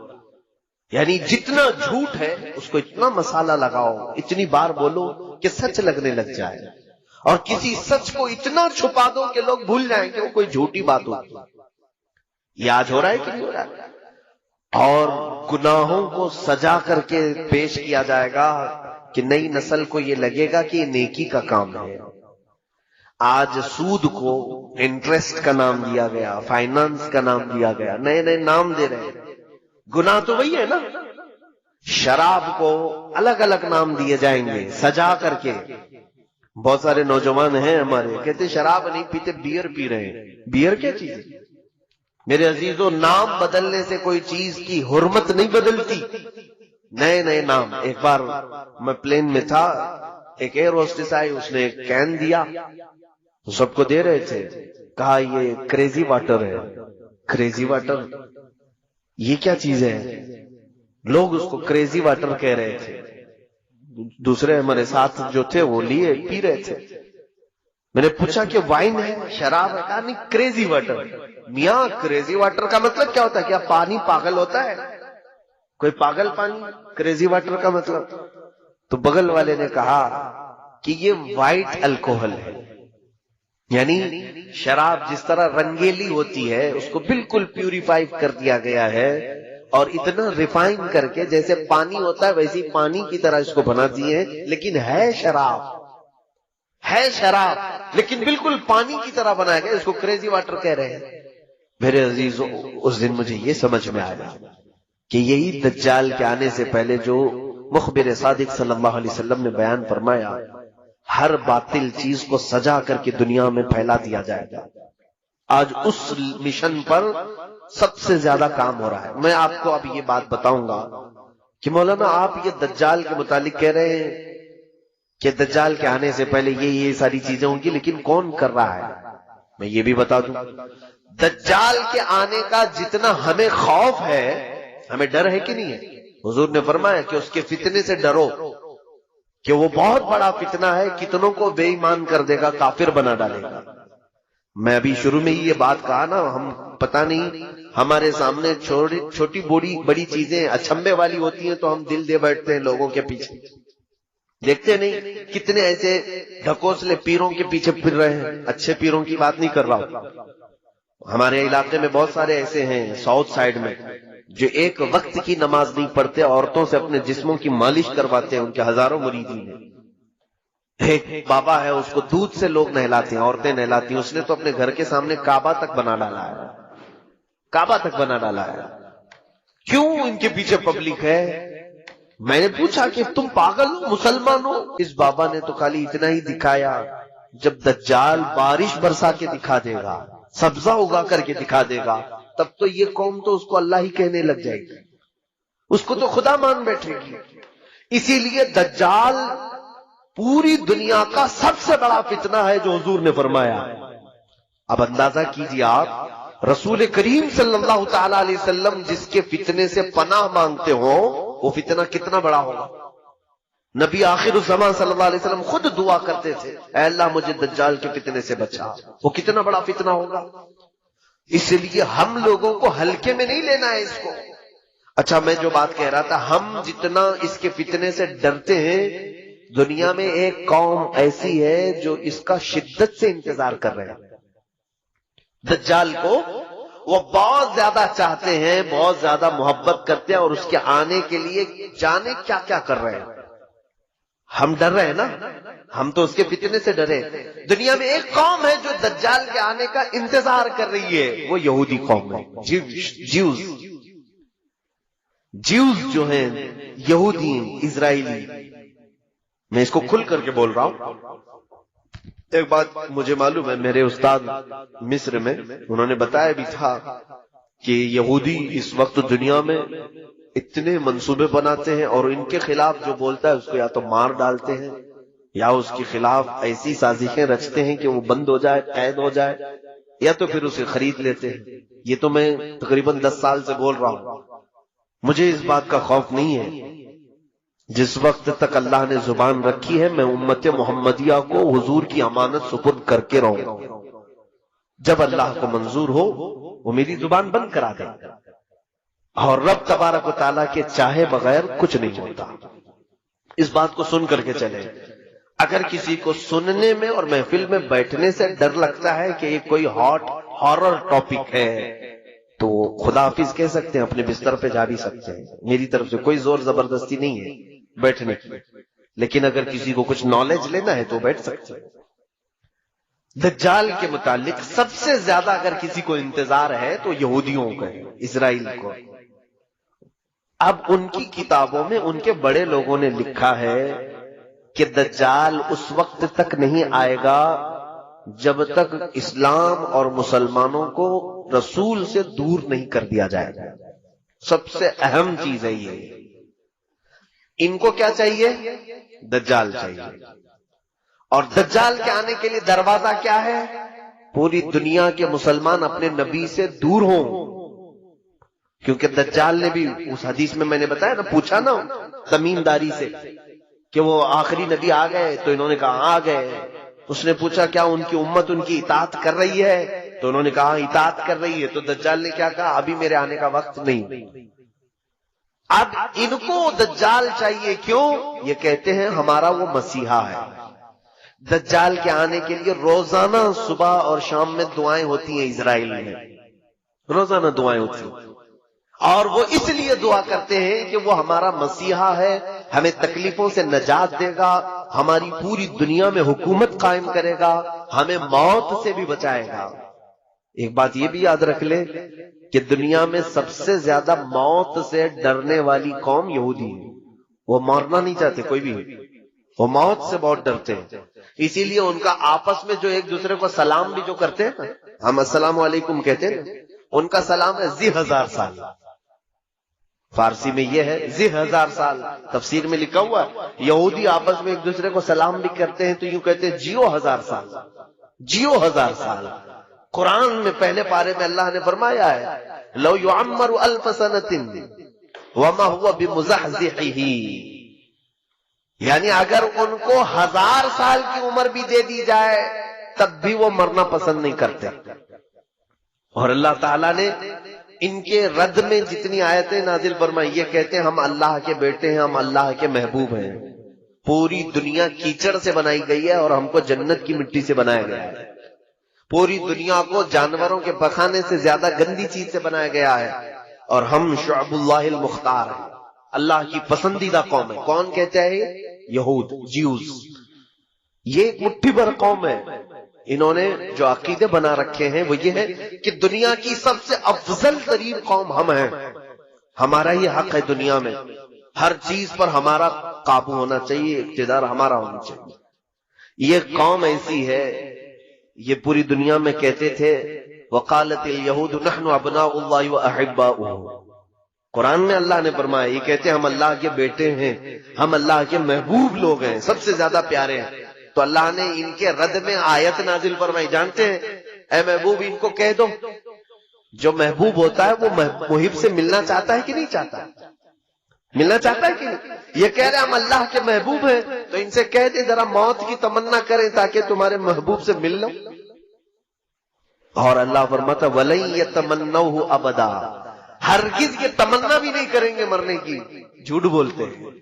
یعنی جتنا جھوٹ ہے اس کو اتنا مسالہ لگاؤ، اتنی بار بولو کہ سچ لگنے لگ جائے، اور کسی سچ کو اتنا چھپا دو کہ لوگ بھول جائیں کہ وہ کوئی جھوٹی بات ہوتی۔ یہ آج ہو رہا ہے کہ نہیں ہو رہا ہے؟ اور گناہوں کو سجا کر کے پیش کیا جائے گا کہ نئی نسل کو یہ لگے گا کہ یہ نیکی کا کام ہے۔ آج سود کو انٹرسٹ کا نام دیا گیا، فائنانس کا نام دیا گیا، نئے نئے نام دے رہے ہیں۔ گناہ تو وہی ہے نا، شراب کو الگ الگ نام دیے جائیں گے سجا کر کے۔ بہت سارے نوجوان ہیں ہمارے کہتے شراب نہیں پیتے، بیئر پی رہے ہیں۔ بیئر کیا چیز ہے میرے عزیزوں؟ نام بدلنے سے کوئی چیز کی حرمت نہیں بدلتی، نئے نئے نام۔ ایک بار میں پلین میں تھا، ایک ایئر ہوسٹس آئی، اس نے ایک کین دیا، سب کو دے رہے تھے، کہا یہ کریزی واٹر ہے۔ کریزی واٹر یہ کیا چیز ہے؟ لوگ اس کو کریزی واٹر کہہ رہے تھے۔ دوسرے ہمارے ساتھ جو تھے وہ لیے پی رہے تھے۔ میں نے پوچھا کہ وائن ہے، شراب ہے؟ کہا نہیں، کریزی واٹر۔ میاں کریزی واٹر کا مطلب کیا ہوتا ہے؟ کیا پانی پاگل ہوتا ہے؟ کوئی پاگل پانی؟ کریزی واٹر کا مطلب؟ تو بغل والے نے کہا کہ یہ وائٹ الکوہل ہے، یعنی شراب جس طرح رنگیلی ہوتی ہے اس کو بالکل پیوریفائی کر دیا گیا ہے، اور اتنا ریفائن کر کے جیسے پانی ہوتا ہے ویسی پانی کی طرح اس کو بنا دیے ہیں، لیکن ہے شراب، ہے شراب لیکن بالکل پانی کی طرح بنایا گیا، اس کو کریزی واٹر کہہ رہے ہیں۔ میرے عزیزوں، اس دن مجھے یہ سمجھ میں آیا کہ یہی دجال کے آنے سے پہلے جو مخبر صادق صلی اللہ علیہ وسلم نے بیان فرمایا، ہر باطل چیز کو سجا کر کے دنیا میں پھیلا دیا جائے گا۔ آج اس مشن پر سب سے زیادہ کام ہو رہا ہے۔ میں آپ کو اب یہ بات بتاؤں گا کہ مولانا آپ یہ دجال کے متعلق کہہ رہے ہیں کہ دجال کے آنے سے پہلے یہ ساری چیزیں ہوں گی، لیکن کون کر رہا ہے؟ میں یہ بھی بتا دوں، دجال کے آنے کا جتنا ہمیں خوف ہے، ہمیں ڈر ہے کہ نہیں ہے؟ حضور نے فرمایا کہ اس کے فتنے سے ڈرو، کہ وہ بہت بڑا فتنہ ہے، کتنوں کو بے ایمان کر دے گا، کافر بنا ڈالے گا۔ میں ابھی شروع میں ہی یہ بات کہا نا، ہم پتہ نہیں ہمارے سامنے چھوٹی بڑی چیزیں اچھمبے والی ہوتی ہیں تو ہم دل دے بیٹھتے ہیں لوگوں کے پیچھے۔ دیکھتے نہیں کتنے ایسے ڈھکوسلے پیروں کے پیچھے پھر رہے ہیں، اچھے پیروں کی بات نہیں کر رہا ہوں۔ ہمارے علاقے میں بہت سارے ایسے ہیں ساؤتھ سائڈ میں جو ایک وقت کی نماز نہیں پڑھتے، عورتوں سے اپنے جسموں کی مالش کرواتے ہیں، ان کے ہزاروں مریدین ہیں۔ ایک بابا ہے، اس کو دودھ سے لوگ نہلاتے ہیں، عورتیں نہلاتی ہیں، اس نے تو اپنے گھر کے سامنے کعبہ تک بنا ڈالا ہے، کعبہ تک بنا ڈالا ہے۔ کیوں ان کے پیچھے پبلک ہے؟ میں نے پوچھا کہ تم پاگل ہو، مسلمان ہو؟ اس بابا نے تو خالی اتنا ہی دکھایا، جب دجال بارش برسا کے دکھا دے گا، سبزہ اگا کر کے دکھا دے گا، تب تو یہ قوم تو اس کو اللہ ہی کہنے لگ جائے گی، اس کو تو خدا مان بیٹھے گی۔ اسی لیے دجال پوری دنیا کا سب سے بڑا فتنہ ہے جو حضور نے فرمایا۔ اب اندازہ کیجیے آپ، رسول کریم صلی اللہ تعالی علیہ وسلم جس کے فتنے سے پناہ مانگتے ہو، وہ فتنہ کتنا بڑا ہوگا۔ نبی آخر الزمان صلی اللہ علیہ وسلم خود دعا کرتے تھے، اے اللہ مجھے دجال کے فتنے سے بچا۔ وہ کتنا بڑا فتنہ ہوگا۔ اس لیے ہم لوگوں کو ہلکے میں نہیں لینا ہے اس کو۔ اچھا، میں جو بات کہہ رہا تھا، ہم جتنا اس کے فتنے سے ڈرتے ہیں، دنیا میں ایک قوم ایسی ہے جو اس کا شدت سے انتظار کر رہے ہیں۔ دجال کو وہ بہت زیادہ چاہتے ہیں، بہت زیادہ محبت کرتے ہیں، اور اس کے آنے کے لیے جانے کیا کیا کر رہے ہیں۔ ہم ڈر رہے ہیں نا، ہم تو اس کے فتنے سے ڈرے۔ دنیا میں ایک قوم ہے جو دجال کے آنے کا انتظار کر رہی ہے، وہ یہودی قوم ہے، جیوز جو ہیں، یہودی اسرائیلی۔ میں اس کو کھل کر کے بول رہا ہوں۔ ایک بات مجھے معلوم ہے، میرے استاد مصر میں انہوں نے بتایا بھی تھا کہ یہودی اس وقت دنیا میں اتنے منصوبے بناتے ہیں، اور ان کے خلاف جو بولتا ہے اس کو یا تو مار ڈالتے ہیں، یا اس کے خلاف ایسی سازشیں رچتے ہیں کہ وہ بند ہو جائے، قید ہو جائے، یا تو پھر اسے خرید لیتے ہیں۔ یہ تو میں تقریباً 10 سال سے بول رہا ہوں۔ مجھے اس بات کا خوف نہیں ہے۔ جس وقت تک اللہ نے زبان رکھی ہے، میں امت محمدیہ کو حضور کی امانت سپرد کر کے رہوں گا۔ جب اللہ کو منظور ہو وہ میری زبان بند کرا دے، اور رب تبارک و تعالیٰ کے چاہے بغیر کچھ نہیں ہوتا۔ اس بات کو سن کر کے چلے۔ اگر کسی کو سننے میں اور محفل میں بیٹھنے سے ڈر لگتا ہے کہ یہ کوئی ہارر ٹاپک ہے، تو خدا حافظ کہہ سکتے ہیں، اپنے بستر پہ جا بھی سکتے ہیں۔ میری طرف سے کوئی زور زبردستی نہیں ہے بیٹھنے کی، لیکن اگر کسی کو کچھ نالج لینا ہے تو بیٹھ سکتے ہیں۔ دجال کے متعلق سب سے زیادہ اگر کسی کو انتظار ہے تو یہودیوں کا ہے، اسرائیل کو۔ اب ان کی کتابوں میں ان کے بڑے لوگوں نے لکھا ہے کہ دجال اس وقت تک نہیں آئے گا جب تک اسلام اور مسلمانوں کو رسول سے دور نہیں کر دیا جائے گا۔ سب سے اہم چیز ہے یہ۔ ان کو کیا چاہیے؟ دجال چاہیے۔ اور دجال کے آنے کے لیے دروازہ کیا ہے؟ پوری دنیا کے مسلمان اپنے نبی سے دور ہوں، کیونکہ دجال نے بھی اس حدیث میں نے بتایا نا، پوچھا نا تمیم داری سے کہ وہ آخری نبی آ گئے، تو انہوں نے کہا آ گئے۔ اس نے پوچھا کیا ان کی امت ان کی اطاعت کر رہی ہے؟ تو انہوں نے کہا اطاعت کر رہی ہے۔ تو دجال نے کیا کہا؟ ابھی میرے آنے کا وقت نہیں۔ اب ان کو دجال چاہیے، کیوں؟ یہ کہتے ہیں ہمارا وہ مسیحا ہے۔ دجال کے آنے کے لیے روزانہ صبح اور شام میں دعائیں ہوتی ہیں اسرائیل میں، روزانہ دعائیں ہوتی ہیں، اور وہ اس لیے دعا کرتے ہیں کہ وہ ہمارا مسیحا ہے، ہمیں تکلیفوں سے نجات دے گا، ہماری پوری دنیا میں حکومت قائم کرے گا، ہمیں موت سے بھی بچائے گا۔ ایک بات یہ بھی یاد رکھ لیں کہ دنیا میں سب سے زیادہ موت سے ڈرنے والی قوم یہودی ہے۔ وہ مرنا نہیں چاہتے کوئی بھی، وہ موت سے بہت ڈرتے ہیں۔ اسی لیے ان کا آپس میں جو ایک دوسرے کو سلام بھی جو کرتے ہیں نا، ہم السلام علیکم کہتے ہیں نا، ان کا سلام ہے ذی 1000 سال۔ فارسی میں یہ ہے ذی 1000 سال، تفسیر میں لکھا ہوا ہے یہودی آپس میں ایک دوسرے کو سلام بھی کرتے ہیں تو یوں کہتے ہیں جیو 1000 سال، جیو 1000 سال۔ قرآن میں پہلے پارے میں اللہ نے فرمایا ہے لو یعمر 1000 سنۃ وما هو بمزحزحہ، یعنی اگر ان کو 1000 سال کی عمر بھی دے دی جائے تب بھی وہ مرنا پسند نہیں کرتے۔ اور اللہ تعالیٰ نے ان کے رد میں جتنی آیتیں نازل فرمائی، یہ کہتے ہیں ہم اللہ کے بیٹے ہیں، ہم اللہ کے محبوب ہیں۔ پوری دنیا کیچڑ سے بنائی گئی ہے اور ہم کو جنت کی مٹی سے بنایا گیا ہے۔ پوری دنیا کو جانوروں کے پخانے سے زیادہ گندی چیز سے بنایا گیا ہے، اور ہم شعب اللہ المختار ہیں، اللہ کی پسندیدہ قوم ہے۔ کون کہتے ہیں؟ یہود، جیوز۔ یہ ایک مٹھی بھر قوم ہے۔ انہوں نے جو عقیدے بنا رکھے ہیں وہ یہ ہے کہ دنیا کی سب سے افضل ترین قوم ہم ہیں، ہمارا ہی حق ہے دنیا میں، ہر چیز پر ہمارا قابو ہونا چاہیے، اقتدار ہمارا ہونا چاہیے۔ یہ قوم ایسی ہے، یہ پوری دنیا میں کہتے تھے وقالت اليہود نحن ابناء اللہ واحباؤہ، قرآن میں اللہ نے فرمایا، یہ کہتے ہیں ہم اللہ کے بیٹے ہیں، ہم اللہ کے محبوب لوگ ہیں، سب سے زیادہ پیارے ہیں۔ تو اللہ نے ان کے رد میں آیت نازل فرمائی، جانتے ہیں اے محبوب ان کو کہہ دو، جو محبوب ہوتا ہے وہ محب سے ملنا چاہتا ہے کہ نہیں چاہتا؟ ملنا چاہتا ہے کہ نہیں؟ یہ کہہ رہے ہم اللہ کے محبوب ہیں، تو ان سے کہہ دے ذرا موت کی تمنا کریں تاکہ تمہارے محبوب سے مل لو۔ اور اللہ فرماتا وَلَن يَتَمَنَّوْهُ أَبَدًا، ہرگز یہ تمنا بھی نہیں کریں گے مرنے کی۔ جھوٹ بولتے ہیں،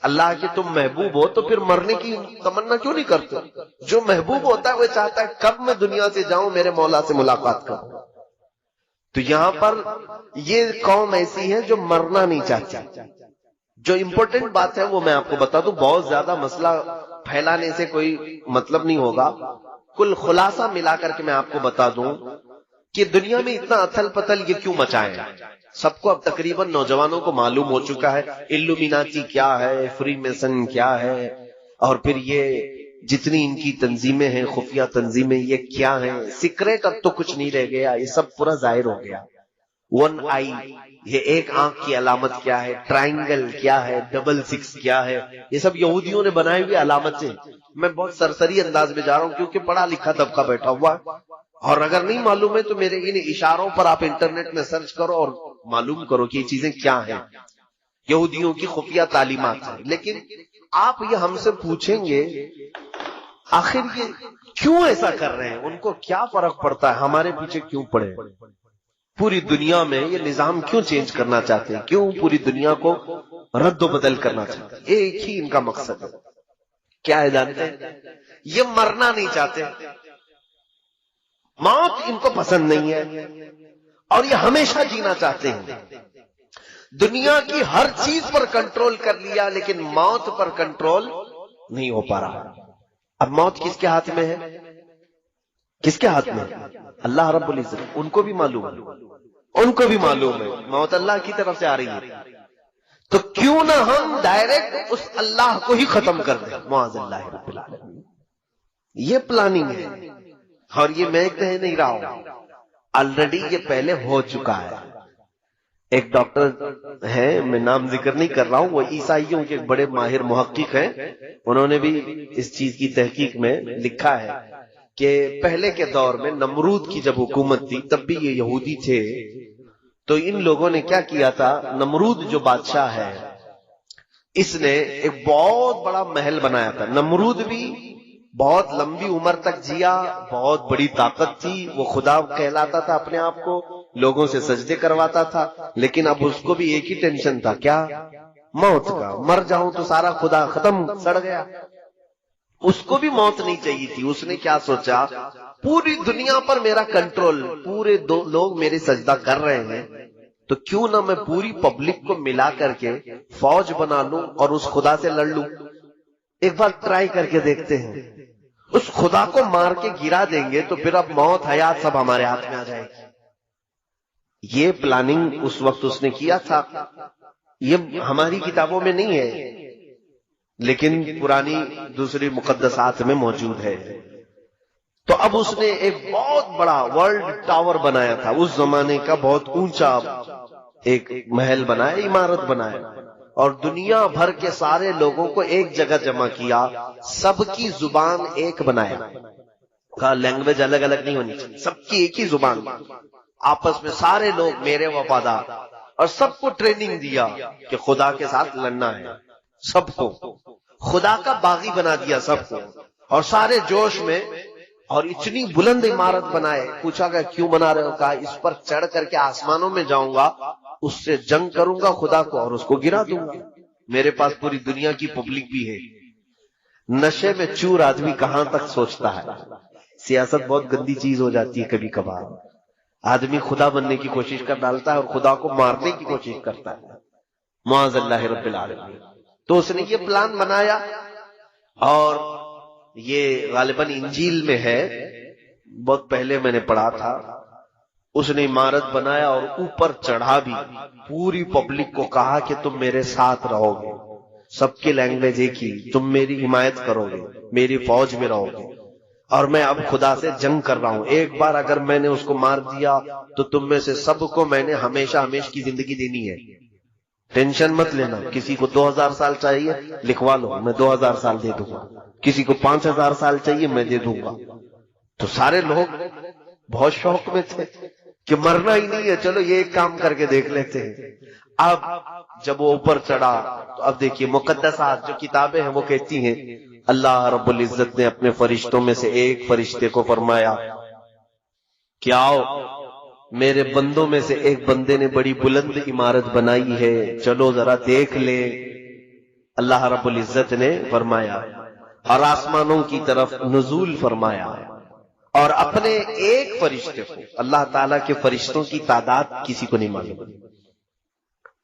اللہ کے تم محبوب ہو تو پھر مرنے کی تمنا کیوں نہیں کرتے؟ جو محبوب ہوتا ہے وہ چاہتا ہے کب میں دنیا سے جاؤں میرے مولا سے ملاقات کروں۔ تو یہاں پر یہ قوم ایسی ہے جو مرنا نہیں چاہتی۔ جو امپورٹنٹ بات ہے وہ میں آپ کو بتا دوں، بہت زیادہ مسئلہ پھیلانے سے کوئی مطلب نہیں ہوگا، کل خلاصہ ملا کر کے میں آپ کو بتا دوں کہ دنیا میں اتنا اتھل پتل یہ کیوں مچائیں۔ سب کو اب تقریباً نوجوانوں کو معلوم ہو چکا ہے الومیناتی کیا ہے، فری میسن کیا ہے، اور پھر یہ جتنی ان کی تنظیمیں ہیں، خفیہ تنظیمیں، یہ کیا ہیں۔ سیکریٹ اب تو کچھ نہیں رہ گیا، یہ سب پورا ظاہر ہو گیا۔ 1 آئی، یہ ایک آنکھ کی علامت کیا ہے، ٹرائنگل کیا ہے، 66 کیا ہے، یہ سب یہودیوں نے بنائے ہوئے علامتیں۔ میں بہت سرسری انداز میں جا رہا ہوں کیونکہ پڑھا لکھا طبقہ بیٹھا ہوا ہے، اور اگر نہیں معلوم ہے تو میرے ان اشاروں پر آپ انٹرنیٹ میں سرچ کرو اور معلوم کرو کہ یہ چیزیں کیا ہیں۔ یہودیوں کی خفیہ تعلیمات ہیں۔ لیکن آپ یہ ہم سے پوچھیں گے آخر یہ کیوں ایسا کر رہے ہیں، ان کو کیا فرق پڑتا ہے، ہمارے پیچھے کیوں پڑے؟ پوری دنیا میں یہ نظام کیوں چینج کرنا چاہتے ہیں، کیوں پوری دنیا کو رد و بدل کرنا چاہتے ہیں؟ ایک ہی ان کا مقصد ہے، کیا ہے جانتے ہیں؟ یہ مرنا نہیں چاہتے، موت ان کو پسند نہیں ہے، اور یہ ہمیشہ جینا چاہتے ہیں۔ دنیا کی ہر چیز پر کنٹرول کر لیا لیکن موت پر کنٹرول نہیں ہو پا رہا۔ اب موت کس کے ہاتھ میں ہے؟ کس کے ہاتھ میں؟ اللہ رب العزت۔ ان کو بھی معلوم ہے، ان کو بھی معلوم ہے موت اللہ کی طرف سے آ رہی ہے، تو کیوں نہ ہم ڈائریکٹ اس اللہ کو ہی ختم کر دیں، معاذ اللہ رب العالمین۔ یہ پلاننگ ہے، اور یہ میں کہہ نہیں رہا ہوں، آلریڈی یہ پہلے ہو چکا ہے۔ ایک ڈاکٹر ہے، میں نام ذکر نہیں کر رہا ہوں، وہ عیسائیوں کے ایک بڑے ماہر محقق ہیں، انہوں نے بھی اس چیز کی تحقیق میں لکھا ہے کہ پہلے کے دور میں نمرود کی جب حکومت تھی تب بھی یہ یہودی تھے، تو ان لوگوں نے کیا کیا تھا، نمرود جو بادشاہ ہے اس نے ایک بہت بڑا محل بنایا تھا۔ نمرود بھی بہت لمبی عمر تک جیا، بہت بڑی طاقت تھی، وہ خدا کہلاتا تھا اپنے آپ کو، لوگوں سے سجدے کرواتا تھا، لیکن اب اس کو بھی ایک ہی ٹینشن تھا، کیا؟ موت کا۔ مر جاؤں تو سارا خدا ختم، سڑ گیا۔ اس کو بھی موت نہیں چاہیے تھی۔ اس نے کیا سوچا، پوری دنیا پر میرا کنٹرول، پورے لوگ میرے سجدہ کر رہے ہیں، تو کیوں نہ میں پوری پبلک کو ملا کر کے فوج بنا لوں اور اس خدا سے لڑ لوں۔ ایک بار ٹرائی کر کے دیکھتے ہیں، اس خدا کو مار کے گرا دیں گے تو پھر اب موت حیات سب ہمارے ہاتھ میں آ جائے گی۔ یہ پلاننگ اس وقت اس نے کیا تھا، یہ ہماری کتابوں میں نہیں ہے لیکن پرانی دوسری مقدسات میں موجود ہے۔ تو اب اس نے ایک بہت بڑا ورلڈ ٹاور بنایا تھا، اس زمانے کا بہت اونچا ایک محل بنایا، عمارت بنایا، اور دنیا بھر کے سارے لوگوں کو ایک جگہ جمع کیا، سب کی زبان ایک بنایا، کہا لینگویج الگ الگ نہیں ہونی چاہیے، سب کی ایک ہی زبان، آپس میں سارے لوگ میرے وفادار، اور سب کو ٹریننگ دیا کہ خدا کے ساتھ لڑنا ہے، سب کو خدا کا باغی بنا دیا سب کو، اور سارے جوش میں، اور اتنی بلند عمارت بنائے۔ پوچھا گیا کیوں بنا رہے ہو، کہا اس پر چڑھ کر کے آسمانوں میں جاؤں گا، اس سے جنگ کروں گا خدا کو اور اس کو گرا دوں گا، میرے پاس پوری دنیا کی پبلک بھی ہے۔ نشے میں چور آدمی کہاں تک سوچتا ہے، سیاست بہت گندی چیز ہو جاتی ہے کبھی کبھار، آدمی خدا بننے کی کوشش کر ڈالتا ہے اور خدا کو مارنے کی کوشش کرتا ہے، معاذ اللہ رب العالمین۔ تو اس نے یہ پلان بنایا، اور یہ غالباً انجیل میں ہے، بہت پہلے میں نے پڑھا تھا اس نے عمارت بنایا اور اوپر چڑھا بھی، پوری پبلک کو کہا کہ تم میرے ساتھ رہو گے، سب کی لینگویج ایک ہی، تم میری حمایت کرو گے، میری فوج میں رہو گے، اور میں اب خدا سے جنگ کر رہا ہوں، ایک بار اگر میں نے اس کو مار دیا تو تم میں سے سب کو میں نے ہمیشہ ہمیشہ کی زندگی دینی ہے، ٹینشن مت لینا، کسی کو 2000 سال چاہیے لکھوا لو، میں 2000 سال دے دوں گا، کسی کو 5000 سال چاہیے میں دے دوں گا۔ تو سارے لوگ بہت شوق میں تھے کہ مرنا ہی نہیں ہے، چلو یہ ایک کام کر کے دیکھ لیتے ہیں۔ اب جب وہ اوپر چڑھا تو اب دیکھیے مقدسات جو کتابیں ہیں وہ کہتی ہیں اللہ رب العزت نے اپنے فرشتوں میں سے ایک فرشتے کو فرمایا کہ آؤ، میرے بندوں میں سے ایک بندے نے بڑی بلند عمارت بنائی ہے، چلو ذرا دیکھ لیں۔ اللہ رب العزت نے فرمایا اور آسمانوں کی طرف نزول فرمایا، اور اپنے ایک فرشتے کو، اللہ تعالیٰ کے فرشتوں کی تعداد کسی کو نہیں معلوم،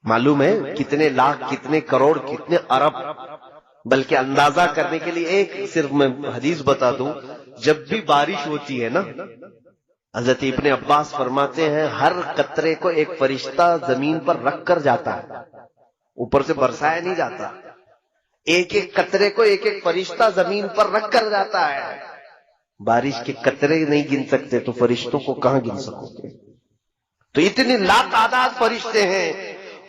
معلوم ہے کتنے لاکھ، کتنے کروڑ، کتنے ارب، بلکہ اندازہ کرنے کے لیے ایک صرف میں حدیث بتا دوں، جب بھی بارش ہوتی ہے نا، حضرت ابن عباس فرماتے ہیں ہر قطرے کو ایک فرشتہ زمین پر رکھ کر جاتا ہے، اوپر سے برسایا نہیں جاتا، ایک ایک قطرے کو ایک ایک فرشتہ زمین پر رکھ کر جاتا ہے۔ بارش کے قطرے نہیں گن سکتے تو فرشتوں کو کہاں گن سکو گے؟ تو اتنے لاتعداد فرشتے ہیں،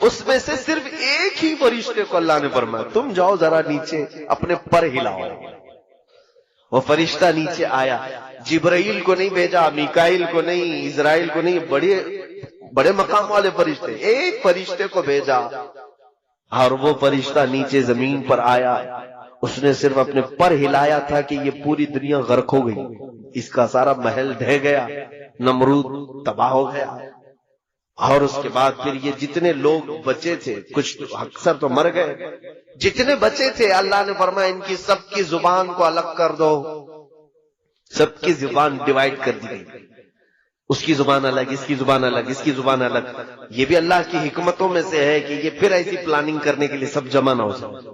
اس میں سے صرف ایک ہی فرشتے کو اللہ نے فرمایا تم جاؤ ذرا نیچے اپنے پر ہلاؤ۔ وہ فرشتہ نیچے آیا، جبرائیل کو نہیں بھیجا، میکائیل کو نہیں، اسرائیل کو نہیں، بڑے مقام والے فرشتے، ایک فرشتے کو بھیجا، اور وہ فرشتہ نیچے زمین پر آیا، اس نے صرف اپنے پر ہلایا تھا کہ یہ پوری دنیا غرق ہو گئی، اس کا سارا محل ڈھہ گیا، نمرود تباہ ہو گیا، اور اس کے بعد پھر یہ جتنے لوگ بچے تھے، کچھ اکثر تو مر گئے، جتنے بچے تھے اللہ نے فرمایا ان کی سب کی زبان کو الگ کر دو، سب کی زبان ڈیوائیڈ کر دی گئی، اس کی زبان الگ، اس کی زبان الگ، اس کی زبان الگ۔ یہ بھی اللہ کی حکمتوں میں سے ہے کہ یہ پھر ایسی پلاننگ کرنے کے لیے سب جمع نہ ہو جائے،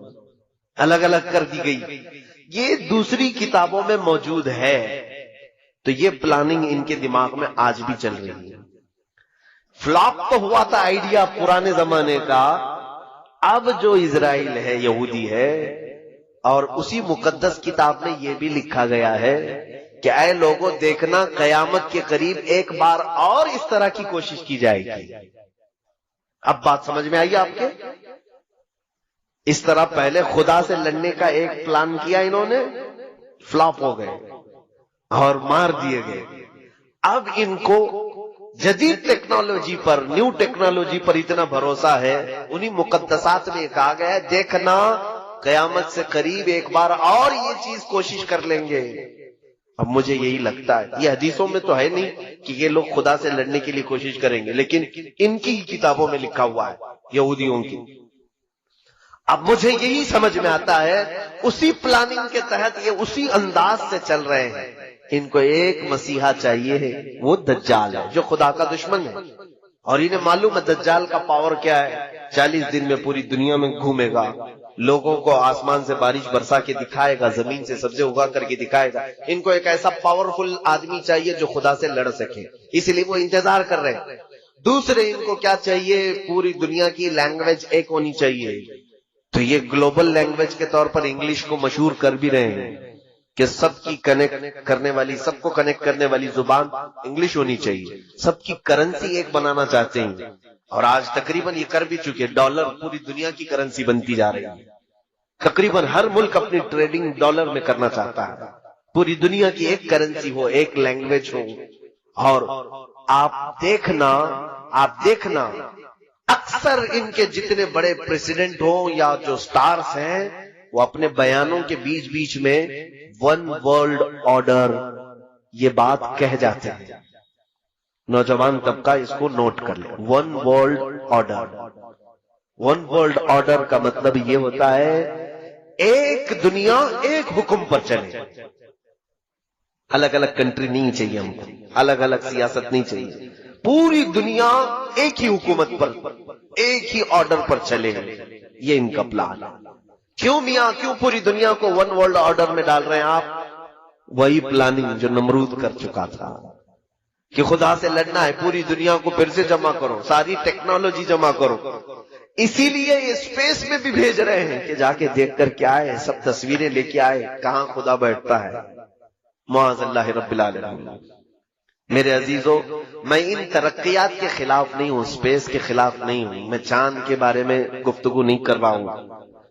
الگ الگ کر دی گئی۔ یہ دوسری کتابوں میں موجود ہے، تو یہ پلاننگ ان کے دماغ میں آج بھی چل رہی ہے۔ فلاپ تو ہوا تھا آئیڈیا پرانے زمانے کا، اب جو اسرائیل ہے، یہودی ہے، اور اسی مقدس کتاب میں یہ بھی لکھا گیا ہے کہ اے لوگوں دیکھنا قیامت کے قریب ایک بار اور اس طرح کی کوشش کی جائے گی۔ اب بات سمجھ میں آئی آپ کے؟ اس طرح پہلے خدا سے لڑنے کا ایک پلان کیا انہوں نے، فلاپ ہو گئے اور مار دیے گئے۔ اب ان کو جدید ٹیکنالوجی پر، نیو ٹیکنالوجی پر اتنا بھروسہ ہے، انہی مقدسات میں کہا گیا ہے دیکھنا قیامت سے قریب ایک بار اور یہ چیز کوشش کر لیں گے۔ اب مجھے یہی لگتا ہے، یہ حدیثوں میں تو ہے نہیں کہ یہ لوگ خدا سے لڑنے کے لیے کوشش کریں گے، لیکن ان کی کتابوں میں لکھا ہوا ہے، یہودیوں کی۔ اب مجھے یہی سمجھ میں آتا ہے اسی پلاننگ کے تحت یہ اسی انداز سے چل رہے ہیں۔ ان کو ایک مسیحا چاہیے ہے، وہ دجال ہے جو خدا کا دشمن ہے، اور انہیں معلوم ہے دجال کا پاور کیا ہے، 40 دن میں پوری دنیا میں گھومے گا، لوگوں کو آسمان سے بارش برسا کے دکھائے گا، زمین سے سبزے اگا کر کے دکھائے گا۔ ان کو ایک ایسا پاورفل آدمی چاہیے جو خدا سے لڑ سکے، اس لیے وہ انتظار کر رہے ہیں۔ دوسرے ان کو کیا چاہیے، پوری دنیا کی لینگویج ایک ہونی چاہیے، تو یہ گلوبل لینگویج کے طور پر انگلش کو مشہور کر بھی رہے ہیں کہ سب کی کنیکٹ کرنے والی، سب کو کنیکٹ کرنے والی زبان انگلش ہونی چاہیے، سب کی کرنسی ایک بنانا چاہتے ہیں، اور آج تقریباً یہ کر بھی چکے، ڈالر پوری دنیا کی کرنسی بنتی جا رہی ہے، تقریباً ہر ملک اپنی ٹریڈنگ ڈالر میں کرنا چاہتا ہے، پوری دنیا کی ایک کرنسی ہو، ایک لینگویج ہو۔ اور آپ دیکھنا اکثر ان کے جتنے بڑے پریزیڈنٹ ہوں یا جو سٹارز ہیں، وہ اپنے بیانوں کے بیچ میں ون ورلڈ آرڈر یہ بات کہہ جاتے ہیں۔ نوجوان طبقہ اس کو نوٹ کر لے، one world order. One world order کا مطلب یہ ہوتا ہے ایک دنیا ایک حکم پر چلے، الگ الگ کنٹری نہیں چاہیے ہم کو، الگ الگ سیاست نہیں چاہیے، پوری دنیا ایک ہی حکومت پر، ایک ہی آرڈر پر چلے، یہ ان کا پلان ہے۔ کیوں میاں، کیوں پوری دنیا کو ون ورلڈ آرڈر میں ڈال رہے ہیں آپ؟ وہی پلاننگ جو نمرود کر چکا تھا، کہ خدا سے لڑنا ہے، پوری دنیا کو پھر سے جمع کرو، ساری ٹیکنالوجی جمع کرو. اسی لیے یہ اسپیس میں بھی بھیج رہے ہیں کہ جا کے دیکھ کر کے آئے، سب تصویریں لے کے آئے کہاں خدا بیٹھتا ہے. معاذ اللہ رب العالمین. میرے عزیزو، میں ان ترقیات کے خلاف نہیں ہوں، اسپیس کے خلاف نہیں ہوں، میں چاند کے بارے میں گفتگو نہیں کرواؤں گا،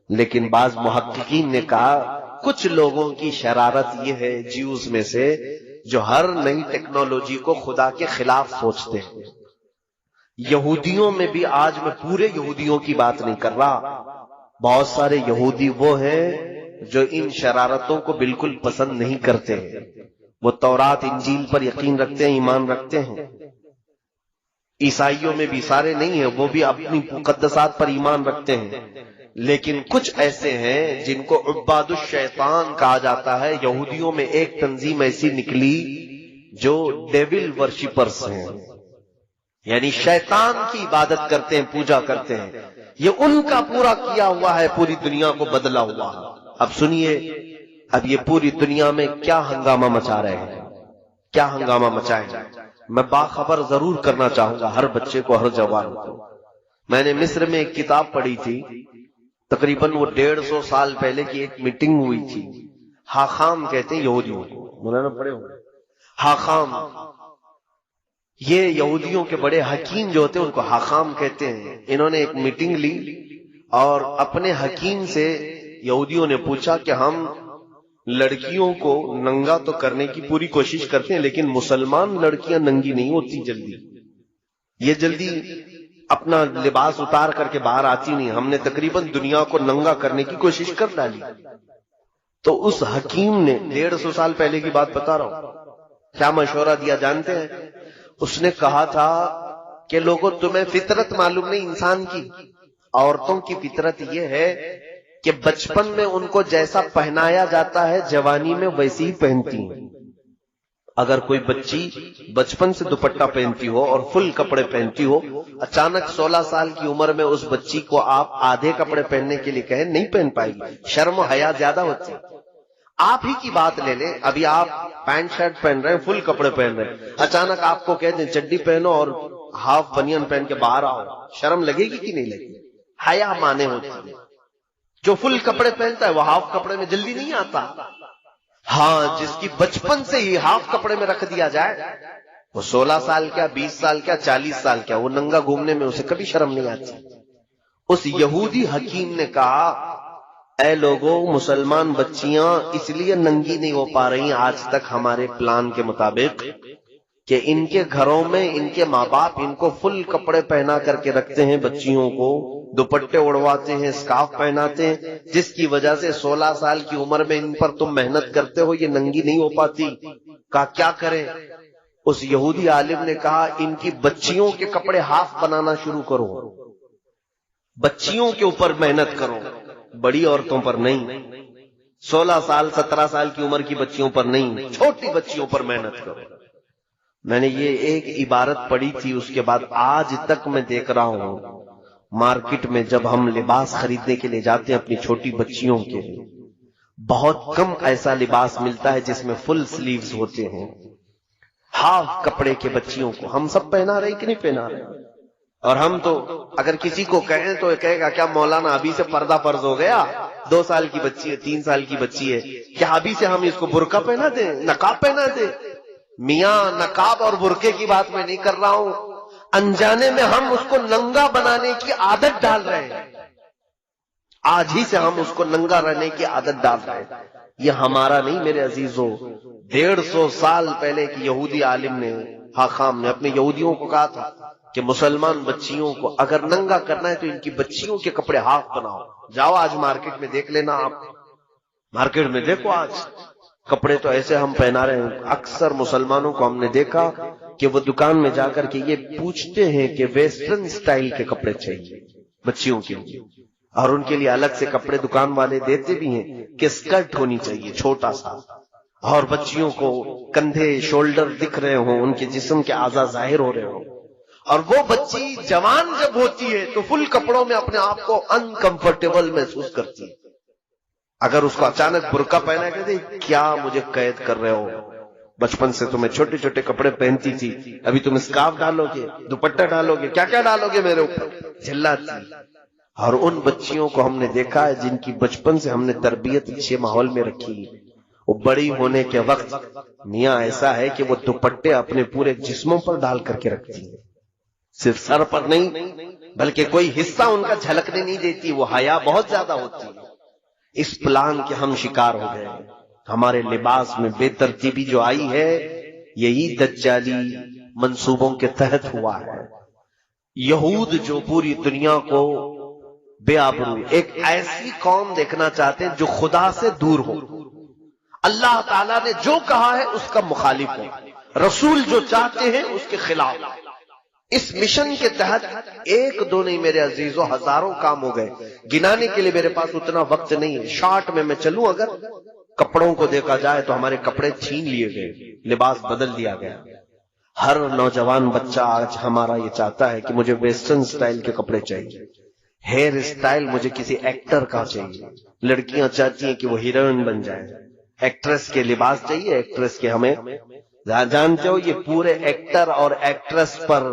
لیکن بعض محققین نے کہا کچھ لوگوں کی شرارت یہ ہے جیوز میں سے جو ہر نئی ٹیکنالوجی کو خدا کے خلاف سوچتے ہیں. یہودیوں میں بھی، آج میں پورے یہودیوں کی بات نہیں کر رہا، بہت سارے یہودی وہ ہیں جو ان شرارتوں کو بالکل پسند نہیں کرتے ہیں. وہ تورات انجیل پر یقین رکھتے ہیں، ایمان رکھتے ہیں. عیسائیوں میں بھی سارے نہیں ہیں، وہ بھی اپنی مقدسات پر ایمان رکھتے ہیں. لیکن کچھ ایسے ہیں جن کو عباد الشیطان کہا جاتا ہے. یہودیوں میں ایک تنظیم ایسی نکلی جو ڈیول ورشپرز ہیں، یعنی شیطان کی عبادت کرتے ہیں، پوجا کرتے ہیں. یہ ان کا پورا کیا ہوا ہے، پوری دنیا کو بدلا ہوا ہے. اب سنیے، اب یہ پوری دنیا میں کیا ہنگامہ مچا رہے ہیں، کیا ہنگامہ مچائیں گے. میں باخبر ضرور کرنا چاہوں گا ہر بچے کو، ہر جوان کو. میں نے مصر میں ایک کتاب پڑھی تھی، تقریباً وہ 150 سال پہلے کی ایک میٹنگ ہوئی تھی. حاخام کہتے ہیں یہودیوں کو، مولانا پڑھے ہوئے. حاخام، یہ یہودیوں کے بڑے حکیم جو ہوتے ہیں ان کو حاخام کہتے ہیں. انہوں نے ایک میٹنگ لی اور اپنے حکیم سے یہودیوں نے پوچھا کہ ہم لڑکیوں کو ننگا تو کرنے کی پوری کوشش کرتے ہیں، لیکن مسلمان لڑکیاں ننگی نہیں ہوتی جلدی، یہ جلدی اپنا لباس اتار کر کے باہر آتی نہیں. ہم نے تقریباً دنیا کو ننگا کرنے کی کوشش کر ڈالی. تو اس حکیم نے 150 سال پہلے کی بات بتا رہا ہوں، کیا مشورہ دیا جانتے ہیں؟ اس نے کہا تھا کہ لوگوں، تمہیں فطرت معلوم نہیں انسان کی. عورتوں کی فطرت یہ ہے کہ بچپن میں ان کو جیسا پہنایا جاتا ہے جوانی میں ویسی ہی پہنتی ہیں. اگر کوئی بچی بچپن سے دوپٹہ پہنتی ہو اور فل کپڑے پہنتی ہو، اچانک 16 سال کی عمر میں اس بچی کو آپ آدھے کپڑے پہننے کے لیے کہیں، نہیں پہن پائے گی، شرم و حیا زیادہ ہوتی ہے. آپ ہی کی بات لے لیں، ابھی آپ پینٹ شرٹ پہن رہے ہیں، فل کپڑے پہن رہے ہیں، اچانک آپ کو کہہ دیں چڈی پہنو اور ہاف بنیان پہن کے باہر آؤ، شرم لگے گی کہ نہیں لگے گی؟ حیا مانے ہوتی ہے. جو فل کپڑے پہنتا ہے وہ ہاف کپڑے میں جلدی نہیں آتا. ہاں، جس کی بچپن سے ہی ہاف کپڑے میں رکھ دیا جائے، وہ 16 سال کیا، 20 سال کیا، 40 سال کیا، وہ ننگا گھومنے میں اسے کبھی شرم نہیں آتی. اس یہودی حکیم نے کہا، اے لوگوں، مسلمان بچیاں اس لیے ننگی نہیں ہو پا رہی آج تک ہمارے پلان کے مطابق کہ ان کے گھروں میں ان کے ماں باپ ان کو فل کپڑے پہنا کر کے رکھتے ہیں، بچیوں کو دوپٹے اڑواتے ہیں، اسکارف پہناتے ہیں، جس کی وجہ سے 16 سال کی عمر میں ان پر تم محنت کرتے ہو، یہ ننگی نہیں ہو پاتی. کہا کیا کریں؟ اس یہودی عالم نے کہا، ان کی بچیوں کے کپڑے ہاف بنانا شروع کرو، بچیوں کے اوپر محنت کرو، بڑی عورتوں پر نہیں. 16 سال 17 سال کی عمر کی بچیوں پر نہیں، چھوٹی بچیوں پر محنت کرو. میں نے یہ ایک عبارت پڑھی تھی، اس کے بعد آج تک میں دیکھ رہا ہوں مارکیٹ میں جب ہم لباس خریدنے کے لیے جاتے ہیں اپنی چھوٹی بچیوں کے لیے، بہت کم ایسا لباس ملتا ہے جس میں فل سلیوز ہوتے ہیں. ہاف کپڑے کے بچیوں کو ہم سب پہنا رہے کہ نہیں پہنا رہے؟ اور ہم تو اگر کسی کو کہیں تو کہے گا، کیا مولانا ابھی سے پردہ فرض ہو گیا؟ 2 سال کی بچی ہے، 3 سال کی بچی ہے، کیا ابھی سے ہم اس کو برقع پہنا دیں، نقاب پہنا دیں؟ میاں، نقاب اور برقعے کی بات میں نہیں کر رہا ہوں، انجانے میں ہم اس کو ننگا بنانے کی عادت ڈال رہے ہیں. آج ہی سے ہم اس کو ننگا رہنے کی عادت ڈال رہے ہیں. یہ ہمارا نہیں میرے عزیزو، 150 سال پہلے کی یہودی عالم نے، حاخام نے اپنے یہودیوں کو کہا تھا کہ مسلمان بچیوں کو اگر ننگا کرنا ہے تو ان کی بچیوں کے کپڑے ہاف بناؤ. جاؤ آج مارکیٹ میں دیکھ لینا، آپ مارکیٹ میں دیکھو، آج کپڑے تو ایسے ہم پہنا رہے ہیں. اکثر مسلمانوں کو ہم نے دیکھا کہ وہ دکان میں جا کر کے یہ پوچھتے ہیں کہ ویسٹرن سٹائل کے کپڑے چاہیے بچیوں کے لیے، اور ان کے لیے الگ سے کپڑے دکان والے دیتے بھی ہیں کہ اسکرٹ ہونی چاہیے چھوٹا سا، اور بچیوں کو کندھے شولڈر دکھ رہے ہوں، ان کے جسم کے اعضاء ظاہر ہو رہے ہوں. اور وہ بچی جوان جب ہوتی ہے تو فل کپڑوں میں اپنے آپ کو انکمفرٹیبل محسوس کرتی ہے. اگر اس کو اچانک برقع پہنا کہ کیا مجھے قید کر رہے ہو، بچپن سے تمہیں چھوٹے چھوٹے کپڑے پہنتی تھی، ابھی تم اسکارف ڈالو گے، دوپٹہ ڈالو گے، کیا کیا ڈالو گے میرے اوپر، چلاتی۔ اور ان بچیوں کو ہم نے دیکھا ہے جن کی بچپن سے ہم نے تربیت اچھے ماحول میں رکھی، وہ بڑی ہونے کے وقت میاں ایسا ہے کہ وہ دوپٹے اپنے پورے جسموں پر ڈال کر کے رکھتی ہیں، صرف سر پر نہیں بلکہ کوئی حصہ ان کا جھلکنے نہیں دیتی، وہ حیا بہت زیادہ ہوتی ہے۔ اس پلان کے ہم شکار ہو گئے، ہمارے لباس میں بے ترتیبی جو آئی ہے یہی دجالی منصوبوں کے تحت ہوا ہے۔ یہود جو پوری دنیا کو بے آبرو، ایک ایسی قوم دیکھنا چاہتے ہیں جو خدا سے دور ہو، اللہ تعالیٰ نے جو کہا ہے اس کا مخالف ہو، رسول جو چاہتے ہیں اس کے خلاف۔ اس مشن کے تحت ایک دو نہیں میرے عزیزوں، ہزاروں کام ہو گئے، گنانے کے لیے میرے پاس اتنا وقت نہیں ہے۔ شارٹ میں چلوں، اگر کپڑوں کو دیکھا جائے تو ہمارے کپڑے چھین لیے گئے، لباس بدل دیا گیا۔ ہر نوجوان بچہ آج ہمارا یہ چاہتا ہے کہ مجھے ویسٹرن سٹائل کے کپڑے چاہیے، ہیئر سٹائل مجھے کسی ایکٹر کا چاہیے، لڑکیاں چاہتی ہیں کہ وہ ہیروئن بن جائے، ایکٹریس کے لباس چاہیے، ایکٹریس کے ہمیں جانتے ہو یہ پورے ایکٹر اور ایکٹریس پر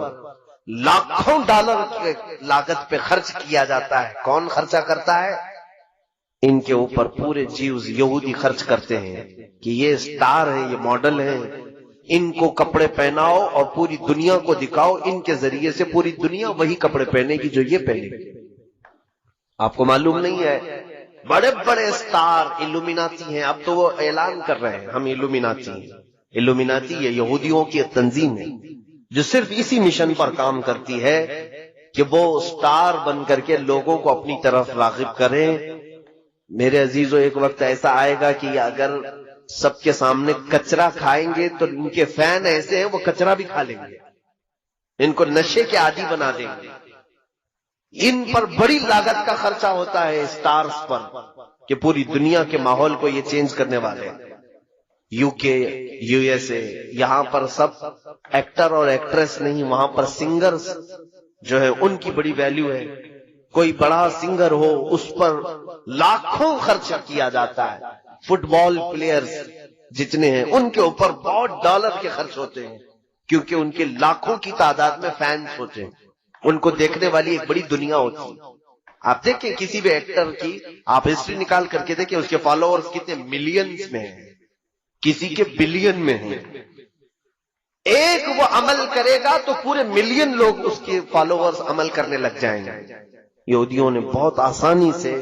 لاکھوں ڈالر کی لاگت پہ خرچ کیا جاتا ہے۔ کون خرچہ کرتا ہے؟ ان کے اوپر پورے جیوز یہودی خرچ کرتے ہیں کہ یہ سٹار ہیں، یہ ماڈل ہیں، ان کو کپڑے پہناؤ اور پوری دنیا کو دکھاؤ، ان کے ذریعے سے پوری دنیا وہی کپڑے پہنے گی جو یہ پہنے گی۔ آپ کو معلوم نہیں ہے بڑے بڑے سٹار الومیناتی ہیں، اب تو وہ اعلان کر رہے ہیں ہم الومیناتی ہیں۔ الومیناتی یہ یہودیوں کی تنظیم ہے جو صرف اسی مشن پر کام کرتی ہے کہ وہ سٹار بن کر کے لوگوں کو اپنی طرف راغب کریں۔ میرے عزیزوں ایک وقت ایسا آئے گا کہ اگر سب کے سامنے کچرا کھائیں گے تو ان کے فین ایسے ہیں وہ کچرا بھی کھا لیں گے، ان کو نشے کے عادی بنا دیں گے۔ ان پر بڑی لاگت کا خرچہ ہوتا ہے سٹارز پر کہ پوری دنیا کے ماحول کو یہ چینج کرنے والے ہیں۔ یو کے، یو ایس اے، یہاں پر سب ایکٹر اور ایکٹریس نہیں، وہاں پر سنگرز جو ہے ان کی بڑی ویلیو ہے۔ کوئی بڑا سنگر ہو اس پر لاکھوں خرچ کیا جاتا ہے۔ فٹ بال پلیئرز جتنے ہیں ان کے اوپر بہت ڈالر کے خرچ ہوتے ہیں کیونکہ ان کے لاکھوں کی تعداد میں فینس ہوتے ہیں، ان کو دیکھنے والی ایک بڑی دنیا ہوتی ہے۔ آپ دیکھیں کسی بھی ایکٹر کی آپ ہسٹری نکال کر کے دیکھیں اس کے فالوورز کتنے ملینز میں ہیں، کسی کے بلین میں ہیں۔ ایک وہ عمل کرے گا تو پورے ملین لوگ اس کے فالوورز عمل کرنے لگ جائیں گے۔ یہودیوں نے بہت آسانی سے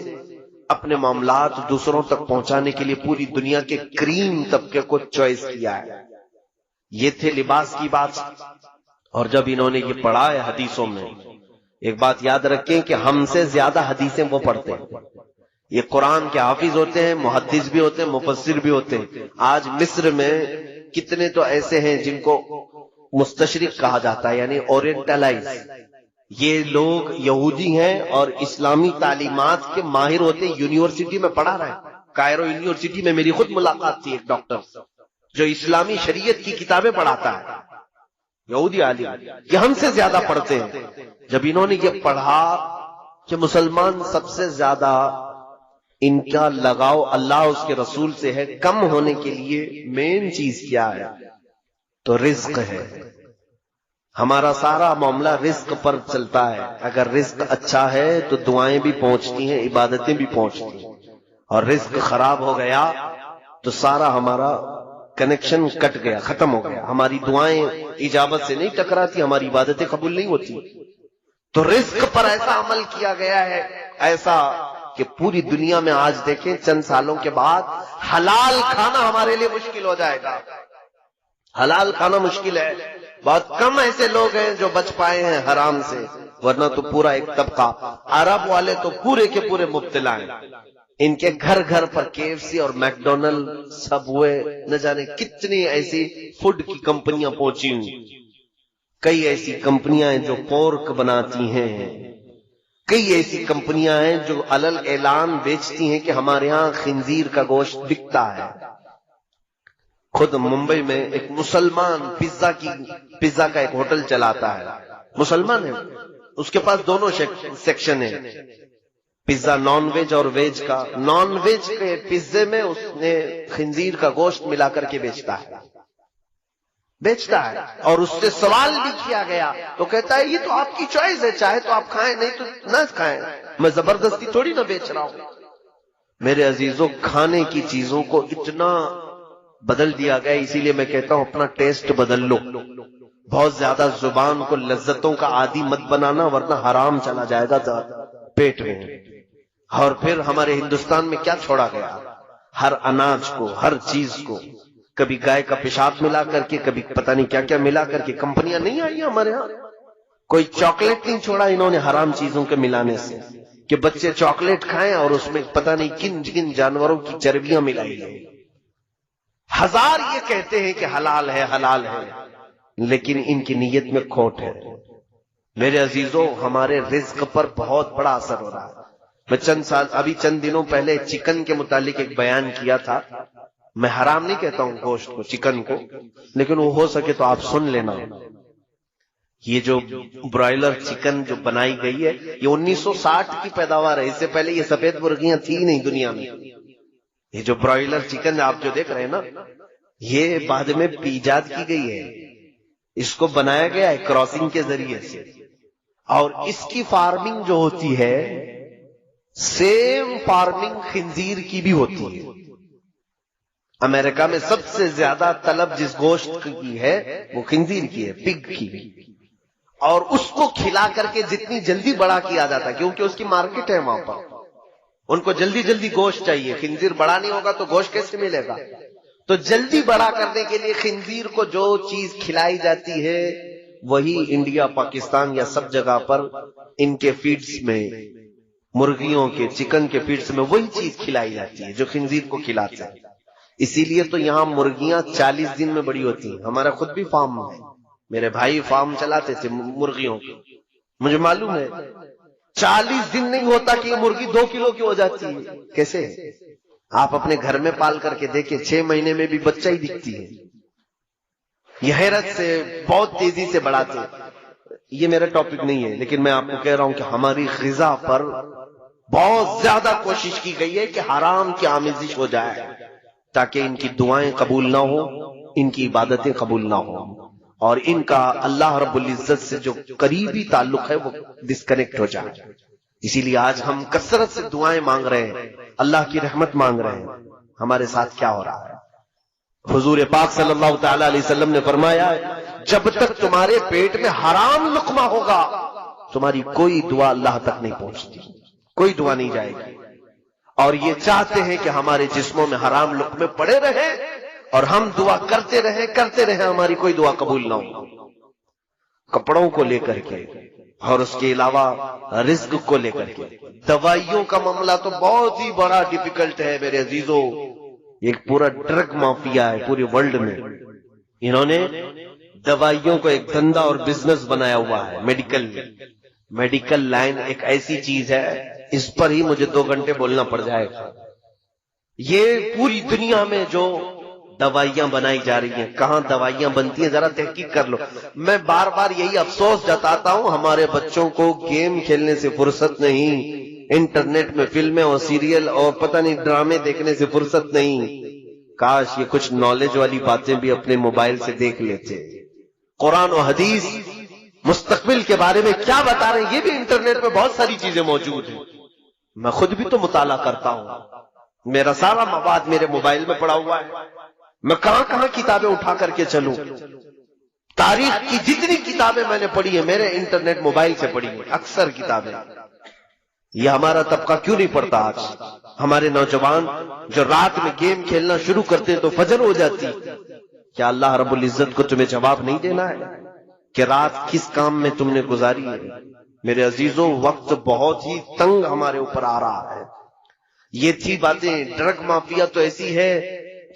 اپنے معاملات دوسروں تک پہنچانے کے لیے پوری دنیا کے کریم طبقے کو چوائس کیا ہے۔ یہ تھے لباس کی بات، اور جب انہوں نے یہ پڑھا ہے حدیثوں میں، ایک بات یاد رکھیں کہ ہم سے زیادہ حدیثیں وہ پڑھتے ہیں۔ یہ قرآن کے حافظ ہوتے ہیں، محدث بھی ہوتے ہیں، مفسر بھی ہوتے ہیں۔ آج مصر میں کتنے تو ایسے ہیں جن کو مستشرق کہا جاتا ہے، یعنی اورینٹلائز۔ یہ لوگ یہودی ہیں اور اسلامی تعلیمات کے ماہر ہوتے ہیں، یونیورسٹی میں پڑھا رہے ہیں۔ کائرو یونیورسٹی میں میری خود ملاقات تھی ایک ڈاکٹر جو اسلامی شریعت کی کتابیں پڑھاتا ہے، یہودی عالم، یہ ہم سے زیادہ پڑھتے ہیں۔ جب انہوں نے یہ پڑھا کہ مسلمان سب سے زیادہ ان کا لگاؤ اللہ اس کے رسول سے ہے، کم ہونے کے لیے مین چیز کیا ہے تو رزق ہے۔ ہمارا سارا معاملہ رزق پر چلتا ہے، اگر رزق اچھا ہے تو دعائیں بھی پہنچتی ہیں، عبادتیں بھی پہنچتی ہیں، اور رزق خراب ہو گیا تو سارا ہمارا کنیکشن کٹ گیا، ختم ہو گیا، ہماری دعائیں اجابت سے نہیں ٹکراتی، ہماری عبادتیں قبول نہیں ہوتی۔ تو رزق پر ایسا عمل کیا گیا ہے، ایسا کہ پوری دنیا میں آج دیکھیں چند سالوں کے بعد حلال کھانا ہمارے لیے مشکل ہو جائے گا۔ حلال کھانا مشکل ہے، بہت کم ایسے لوگ ہیں جو بچ پائے ہیں حرام سے، ورنہ تو پورا ایک طبقہ، عرب والے تو پورے کے پورے مبتلا ہیں۔ ان کے گھر گھر پر KFC اور میکڈونلڈ، سب ہوئے، نہ جانے کتنی ایسی فوڈ کی کمپنیاں پہنچی ہوئی۔ کئی ایسی کمپنیاں ہیں جو پورک بناتی ہیں، کئی ایسی کمپنیاں ہیں جو علل اعلان بیچتی ہیں کہ ہمارے ہاں خنزیر کا گوشت بکتا ہے۔ خود ممبئی میں ایک مسلمان پیزا کا ایک ہوٹل چلاتا ہے، مسلمان ہے، اس کے پاس دونوں سیکشن ہیں، پیزا نان ویج اور ویج کا۔ نان ویج کے پیزے میں اس نے خنزیر کا گوشت ملا کر کے بیچتا ہے، بیچتا ہے، اور اس سے سوال بھی کیا گیا تو کہتا ہے یہ تو آپ کی چوائس ہے، چاہے تو آپ کھائیں نہیں تو نہ کھائیں، میں زبردستی تھوڑی نہ بیچ رہا ہوں۔ میرے عزیزوں، کھانے کی چیزوں کو اتنا بدل دیا گیا، اسی لیے میں کہتا ہوں اپنا ٹیسٹ بدل لو۔ بہت زیادہ زبان کو لذتوں کا عادی مت بنانا، ورنہ حرام چلا جائے گا پیٹ میں۔ اور پھر ہمارے ہندوستان میں کیا چھوڑا گیا؟ ہر اناج کو، ہر چیز کو، کبھی گائے کا پیشاب ملا کر کے، کبھی پتہ نہیں کیا کیا ملا کر کے۔ کمپنیاں نہیں آئی ہمارے ہاں، کوئی چاکلیٹ نہیں چھوڑا انہوں نے حرام چیزوں کے ملانے سے، کہ بچے چاکلیٹ کھائیں اور اس میں پتہ نہیں کن کن جانوروں کی چربیاں ملائی گئی۔ ہزار یہ کہتے ہیں کہ حلال ہے حلال ہے، لیکن ان کی نیت میں کھوٹ ہے۔ میرے عزیزوں، ہمارے رزق پر بہت بڑا اثر ہو رہا ہے۔ میں چند دنوں پہلے چکن کے متعلق ایک بیان کیا تھا۔ میں حرام نہیں کہتا ہوں گوشت کو، چکن کو، لیکن وہ ہو سکے تو آپ سن لینا۔ یہ جو برائلر چکن جو بنائی گئی ہے، یہ 1960 کی پیداوار ہے، اس سے پہلے یہ سفید مرغیاں تھی نہیں دنیا میں۔ یہ جو برائلر چکن آپ جو دیکھ رہے ہیں نا، یہ بعد میں ایجاد کی گئی ہے، اس کو بنایا گیا ہے کراسنگ کے ذریعے سے، اور اس کی فارمنگ جو ہوتی ہے سیم فارمنگ خنزیر کی بھی ہوتی ہے۔ امریکہ میں سب سے زیادہ طلب جس گوشت کی ہے وہ خنزیر کی ہے، پگ کی، اور اس کو کھلا کر کے جتنی جلدی بڑا کیا جاتا ہے، کیونکہ اس کی مارکیٹ ہے وہاں پر، ان کو جلدی جلدی گوشت چاہیے۔ خنزیر بڑا نہیں ہوگا تو گوشت کیسے ملے گا؟ تو جلدی بڑا کرنے کے لیے خنزیر کو جو چیز کھلائی جاتی ہے وہی انڈیا، پاکستان یا سب جگہ پر ان کے فیڈز میں، مرغیوں کے، چکن کے فیڈز میں وہی چیز کھلائی جاتی ہے جو خنزیر کو کھلاتے ہیں۔ اسی لیے تو یہاں مرغیاں 40 دن میں بڑی ہوتی ہیں۔ ہمارا خود بھی فارم ہے، میرے بھائی فارم چلاتے تھے مرغیوں کے، مجھے معلوم ہے 40 دن نہیں ہوتا کہ یہ مرغی 2 کلو کی ہو جاتی ہے۔ کیسے؟ آپ اپنے گھر میں پال کر کے دیکھیں، 6 مہینے میں بھی بچہ ہی دکھتی ہے۔ یہ حیرت سے بہت تیزی سے بڑھاتے۔ یہ میرا ٹاپک نہیں ہے، لیکن میں آپ کو کہہ رہا ہوں کہ ہماری غذا پر بہت زیادہ کوشش کی گئی ہے کہ حرام کی آمیزش ہو جائے، تاکہ ان کی دعائیں قبول نہ ہو، ان کی عبادتیں قبول نہ ہو، اور ان کا اللہ رب العزت سے جو قریبی تعلق ہے وہ ڈسکنیکٹ ہو جائے۔ اسی لیے آج ہم کثرت سے دعائیں مانگ رہے ہیں، اللہ کی رحمت مانگ رہے ہیں۔ ہمارے ساتھ کیا ہو رہا ہے؟ حضور پاک صلی اللہ تعالی علیہ وسلم نے فرمایا، جب تک تمہارے پیٹ میں حرام لقمہ ہوگا تمہاری کوئی دعا اللہ تک نہیں پہنچتی، کوئی دعا نہیں جائے گی۔ اور یہ چاہتے ہیں کہ ہمارے جسموں میں حرام لقمے پڑے رہے اور ہم دعا کرتے رہے، ہماری کوئی دعا قبول نہ ہو۔ کپڑوں کو لے کر کے اور اس کے علاوہ رزق کو لے کر کے، دوائیوں کا معاملہ تو بہت ہی بڑا ڈیفیکلٹ ہے میرے عزیزوں۔ ایک پورا ڈرگ مافیا ہے پورے ورلڈ میں، انہوں نے دوائیوں کو ایک دھندا اور بزنس بنایا ہوا ہے۔ میڈیکل لائن ایک ایسی چیز ہے، اس پر ہی مجھے 2 گھنٹے بولنا پڑ جائے گا۔ یہ پوری دنیا میں جو دوائیاں بنائی جا رہی ہیں، کہاں دوائیاں بنتی ہیں ذرا تحقیق کر لو۔ میں بار بار یہی افسوس جتاتا ہوں، ہمارے بچوں کو گیم کھیلنے سے فرصت نہیں، انٹرنیٹ میں فلمیں اور سیریل اور پتہ نہیں ڈرامے دیکھنے سے فرصت نہیں۔ کاش یہ کچھ نالج والی باتیں بھی اپنے موبائل سے دیکھ لیتے۔ قرآن و حدیث مستقبل کے بارے میں کیا بتا رہے ہیں، یہ بھی انٹرنیٹ میں بہت ساری چیزیں موجود ہیں۔ میں خود بھی تو مطالعہ کرتا ہوں، میرا سارا مواد میرے موبائل میں پڑا ہوا ہے۔ میں کہاں کہاں کتابیں اٹھا کر کے چلوں؟ تاریخ کی جتنی کتابیں میں نے پڑھی ہیں میرے انٹرنیٹ موبائل سے پڑھی ہیں، اکثر کتابیں۔ یہ ہمارا طبقہ کیوں نہیں پڑھتا آج؟ ہمارے نوجوان جو رات میں گیم کھیلنا شروع کرتے ہیں تو فجر ہو جاتی۔ کیا اللہ رب العزت کو تمہیں جواب نہیں دینا ہے کہ رات کس کام میں تم نے گزاری ہے؟ میرے عزیزوں، وقت بہت ہی تنگ ہمارے اوپر آ رہا ہے۔ یہ تھی باتیں۔ ڈرگ مافیا تو ایسی ہے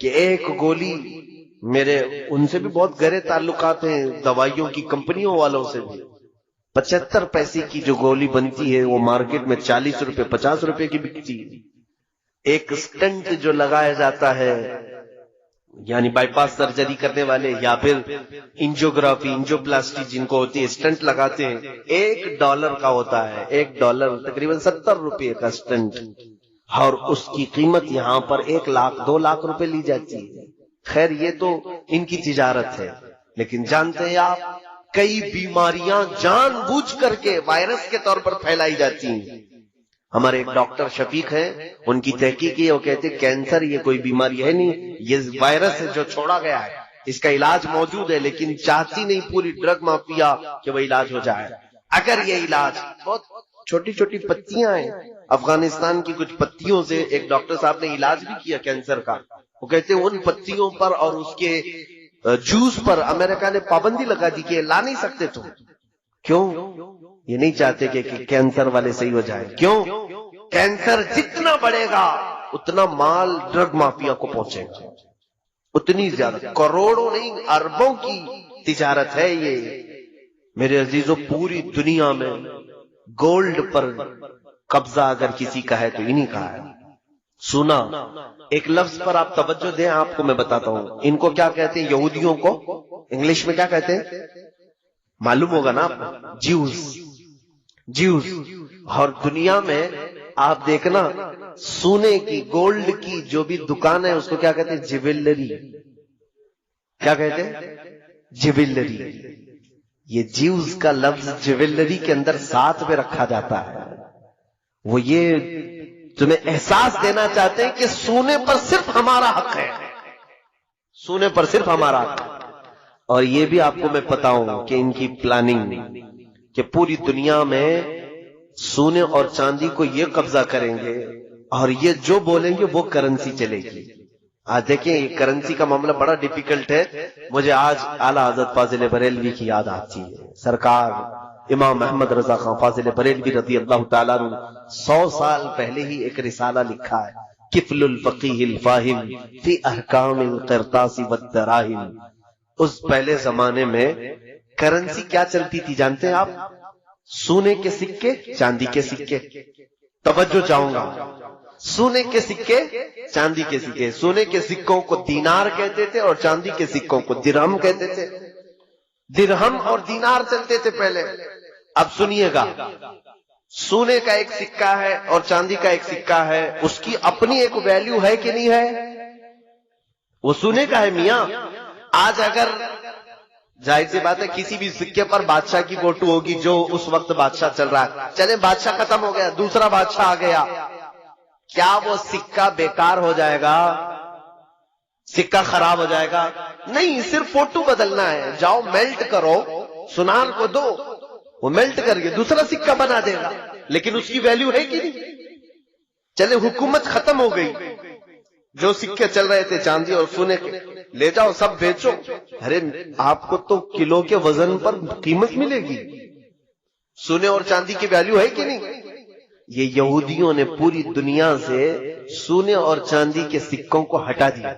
کہ ایک گولی، میرے ان سے بھی بہت گہرے تعلقات ہیں، دوائیوں کی کمپنیوں والوں سے بھی۔ 75 پیسے کی جو گولی بنتی ہے وہ مارکیٹ میں 40 روپے 50 روپے کی بکتی ہے۔ ایک سٹنٹ جو لگایا جاتا ہے، یعنی بائی پاس سرجری کرنے والے یا پھر انجیوگرافی، انجیوپلاسٹی جن کو ہوتی ہے، سٹنٹ لگاتے ہیں، $1 کا ہوتا ہے۔ $1 تقریباً 70 روپے کا سٹنٹ، اور اس کی قیمت یہاں پر 1 لاکھ 2 لاکھ روپے لی جاتی ہے۔ خیر یہ تو ان کی تجارت ہے، لیکن جانتے ہیں آپ کئی بیماریاں جان بوجھ کر کے وائرس کے طور پر پھیلائی جاتی ہیں. ہمارے ایک ڈاکٹر شفیق ہیں، ان کی تحقیق ہے، وہ کہتے ہیں کینسر یہ کوئی بیماری ہے نہیں، یہ وائرس ہے جو چھوڑا گیا ہے، اس کا علاج موجود ہے، لیکن چاہتی نہیں پوری ڈرگ مافیا کہ وہ علاج ہو جائے. اگر یہ علاج بہت چھوٹی چھوٹی پتیاں ہیں، افغانستان کی کچھ پتیوں سے ایک ڈاکٹر صاحب نے علاج بھی کیا کینسر کا. وہ کہتے ہیں ان پتیوں پر اور اس کے جوس پر امریکہ نے پابندی لگا دی کہ لا نہیں سکتے تم. کیوں؟ یہ نہیں چاہتے کہ کینسر والے صحیح ہو جائے. کیوں؟ کینسر جتنا بڑھے گا اتنا مال ڈرگ مافیا کو پہنچے گا، اتنی زیادہ، کروڑوں نہیں اربوں کی تجارت ہے یہ. میرے عزیزوں، پوری دنیا میں گولڈ پر قبضہ اگر کسی کا ہے تو انہی کا ہے. سنا ایک لفظ پر آپ توجہ دیں، آپ کو میں بتاتا ہوں. ان کو کیا کہتے ہیں؟ یہودیوں کو انگلش میں کیا کہتے ہیں؟ معلوم ہوگا نا آپ کو، جیوز. اور دنیا میں آپ دیکھنا سونے کی، گولڈ کی جو بھی دکان ہے اس کو کیا کہتے ہیں؟ جیولری. کیا کہتے ہیں؟ جیولری. یہ جیوز کا لفظ جیولری کے اندر ساتھ میں رکھا جاتا ہے. وہ یہ تمہیں احساس دینا چاہتے ہیں کہ سونے پر صرف ہمارا حق ہے، سونے پر صرف ہمارا حق ہے. اور یہ بھی آپ کو میں بتاؤں کہ ان کی پلاننگ کہ پوری دنیا میں سونے اور چاندی کو یہ قبضہ کریں گے اور یہ جو بولیں گے وہ کرنسی چلے گی. آج دیکھیں یہ کرنسی کا معاملہ بڑا ڈیفیکلٹ ہے. مجھے آج اعلیٰ حضرت فاضل بریلوی کی یاد آتی ہے. سرکار امام احمد رضا خان فاضل بریلوی رضی اللہ تعالیٰ عنہ 100 سال پہلے ہی ایک رسالہ لکھا ہے، کفل الفقیہ الفاہم فی احکام القرطاس والدراہم. اس پہلے زمانے میں کرنسی کیا چلتی تھی جانتے ہیں آپ؟ سونے کے سکے، چاندی کے سکے. توجہ چاہوں گا، سونے کے سکے، چاندی کے سکے. سونے کے سکوں کو دینار کہتے تھے اور چاندی کے سکوں کو درہم کہتے تھے. درہم اور دینار چلتے تھے پہلے. اب سنیے گا، سونے کا ایک سکہ ہے اور چاندی کا ایک سکہ ہے، اس کی اپنی ایک ویلیو ہے کہ نہیں ہے؟ وہ سونے کا ہے میاں. آج اگر ظاہر سی بات ہے کسی بھی سکے پر بادشاہ کی فوٹو ہوگی جو اس وقت بادشاہ چل رہا ہے، چلے بادشاہ ختم ہو گیا، دوسرا بادشاہ آ گیا، کیا وہ سکہ بیکار ہو جائے گا؟ سکہ خراب ہو جائے گا؟ نہیں، صرف فوٹو بدلنا ہے. جاؤ میلٹ کرو، سنار کو دو، وہ میلٹ کر کے دوسرا سکہ بنا دے گا، لیکن اس کی ویلیو ہے کہ نہیں؟ چلے حکومت ختم ہو گئی، جو سکے چل رہے تھے چاندی اور سونے کے، لے جاؤ سب بیچو. ارے آپ کو تو کلو کے وزن پر قیمت ملے گی. سونے اور چاندی کی ویلیو ہے کہ نہیں؟ یہ یہودیوں نے پوری دنیا سے سونے اور چاندی کے سکوں کو ہٹا دیا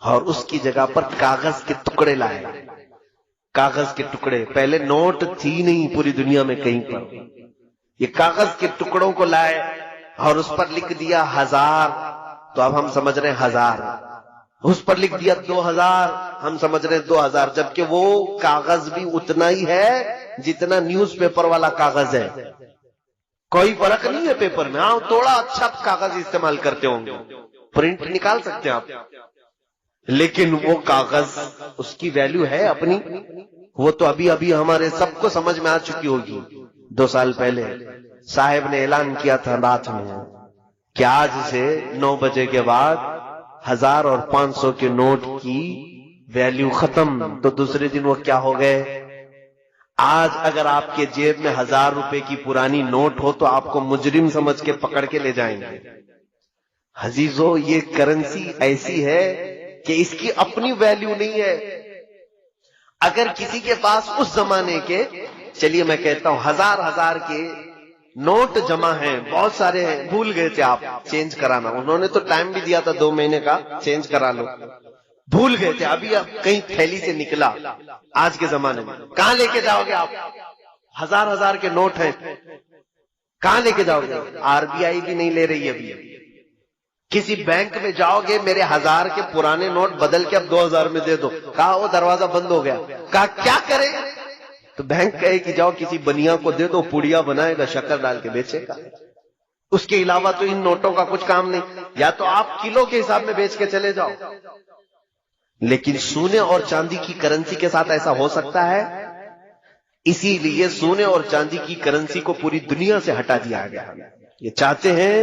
اور اس کی جگہ پر کاغذ کے ٹکڑے لائے. کاغذ کے ٹکڑے، پہلے نوٹ تھی نہیں پوری دنیا میں کہیں پر. یہ کاغذ کے ٹکڑوں کو لائے اور اس پر لکھ دیا 1000، تو اب ہم سمجھ رہے ہیں 1000. اس پر لکھ دیا 2000، ہم سمجھ رہے ہیں 2000، جبکہ وہ کاغذ بھی اتنا ہی ہے جتنا نیوز پیپر والا کاغذ ہے. کوئی فرق نہیں ہے پیپر میں. ہاں تھوڑا اچھا کاغذ استعمال کرتے ہوں گے، پرنٹ نکال سکتے ہیں آپ، لیکن وہ کاغذ اس کی ویلیو ہے اپنی. وہ تو ابھی ابھی ہمارے سب کو سمجھ میں آ چکی ہوگی. 2 سال پہلے صاحب نے اعلان کیا تھا رات میں کہ آج سے 9 بجے کے بعد 1000 اور 500 کے نوٹ کی ویلیو ختم. تو دوسرے دن وہ کیا ہو گئے؟ آج اگر آپ کے جیب میں 1000 روپے کی پرانی نوٹ ہو تو آپ کو مجرم سمجھ کے پکڑ کے لے جائیں گے. عزیزو، یہ کرنسی ایسی ہے کہ اس کی اپنی ویلیو نہیں ہے. اگر کسی کے پاس اس زمانے کے، چلیے میں کہتا ہوں 1000 کے نوٹ جمع ہیں، بہت سارے ہیں، بھول گئے تھے آپ چینج کرانا، انہوں نے تو ٹائم بھی دیا تھا 2 مہینے کا، چینج کرا لو، بھول گئے تھے، ابھی اب کہیں تھیلی سے نکلا. آج کے زمانے میں کہاں لے کے جاؤ گے آپ؟ 1000 کے نوٹ ہیں، کہاں لے کے جاؤ گے؟ RBI بھی نہیں لے رہی ابھی. کسی بینک میں جاؤ گے، میرے 1000 کے پرانے نوٹ بدل کے اب 2000 میں دے دو، کہا وہ دروازہ بند ہو گیا. کہا کیا کرے؟ تو بینک کہے کہ جاؤ کسی بنیا کو دے دو، پوڑیا بنائے گا، شکر ڈال کے بیچے گا. اس کے علاوہ تو ان نوٹوں کا کچھ کام نہیں. یا تو آپ کلو کے حساب میں بیچ کے چلے جاؤ، لیکن سونے اور چاندی کی کرنسی کے ساتھ ایسا ہو سکتا ہے؟ اسی لیے سونے اور چاندی کی کرنسی کو پوری دنیا سے ہٹا دیا گیا. یہ چاہتے ہیں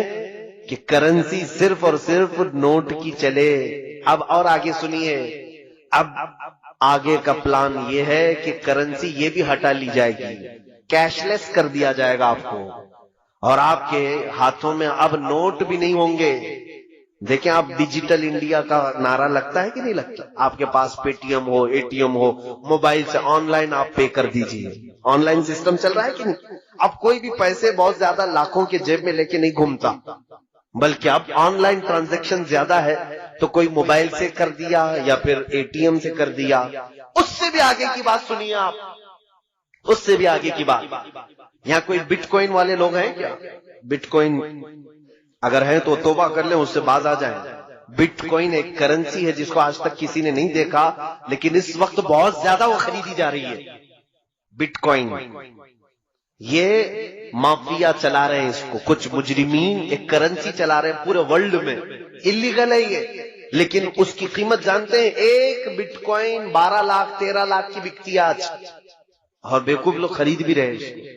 کہ کرنسی صرف اور صرف نوٹ کی چلے. اب اور آگے سنیے، اب آگے کا پلان یہ ہے کہ کرنسی یہ بھی ہٹا لی جائے گی، کیش لیس کر دیا جائے گا آپ کو، اور آپ کے ہاتھوں میں اب نوٹ بھی نہیں ہوں گے. دیکھیں آپ ڈیجیٹل انڈیا کا نعرہ لگتا ہے کہ نہیں لگتا؟ آپ کے پاس پے ٹی ایم ہو، اے ٹی ایم ہو، موبائل سے آن لائن آپ پے کر دیجئے. آن لائن سسٹم چل رہا ہے کہ نہیں؟ اب کوئی بھی پیسے بہت زیادہ لاکھوں کے جیب میں لے کے نہیں گھومتا، بلکہ اب آن لائن ٹرانزیکشن زیادہ ہے تو کوئی موبائل سے کر دیا یا پھر اے ٹی ایم سے کر دیا. اس سے بھی آگے کی بات سنیے آپ، اس سے بھی آگے کی بات. یہاں کوئی بٹ کوئن والے لوگ ہیں کیا؟ بٹ کوئن اگر ہیں تو توبہ کر لیں، اس سے باز آ جائیں. بٹ کوئن ایک کرنسی ہے جس کو آج تک کسی نے نہیں دیکھا، لیکن اس وقت بہت زیادہ وہ خریدی جا رہی ہے. بٹ کوئن یہ مافیا چلا رہے ہیں اس کو، کچھ مجرمین ایک کرنسی چلا رہے ہیں پورے ورلڈ میں. اللیگل ہے یہ، لیکن اس کی قیمت جانتے ہیں؟ ایک بٹ کوئن 12 لاکھ 13 لاکھ کی بکتی ہے آج، اور بیوقوف لوگ خرید بھی رہے ہیں.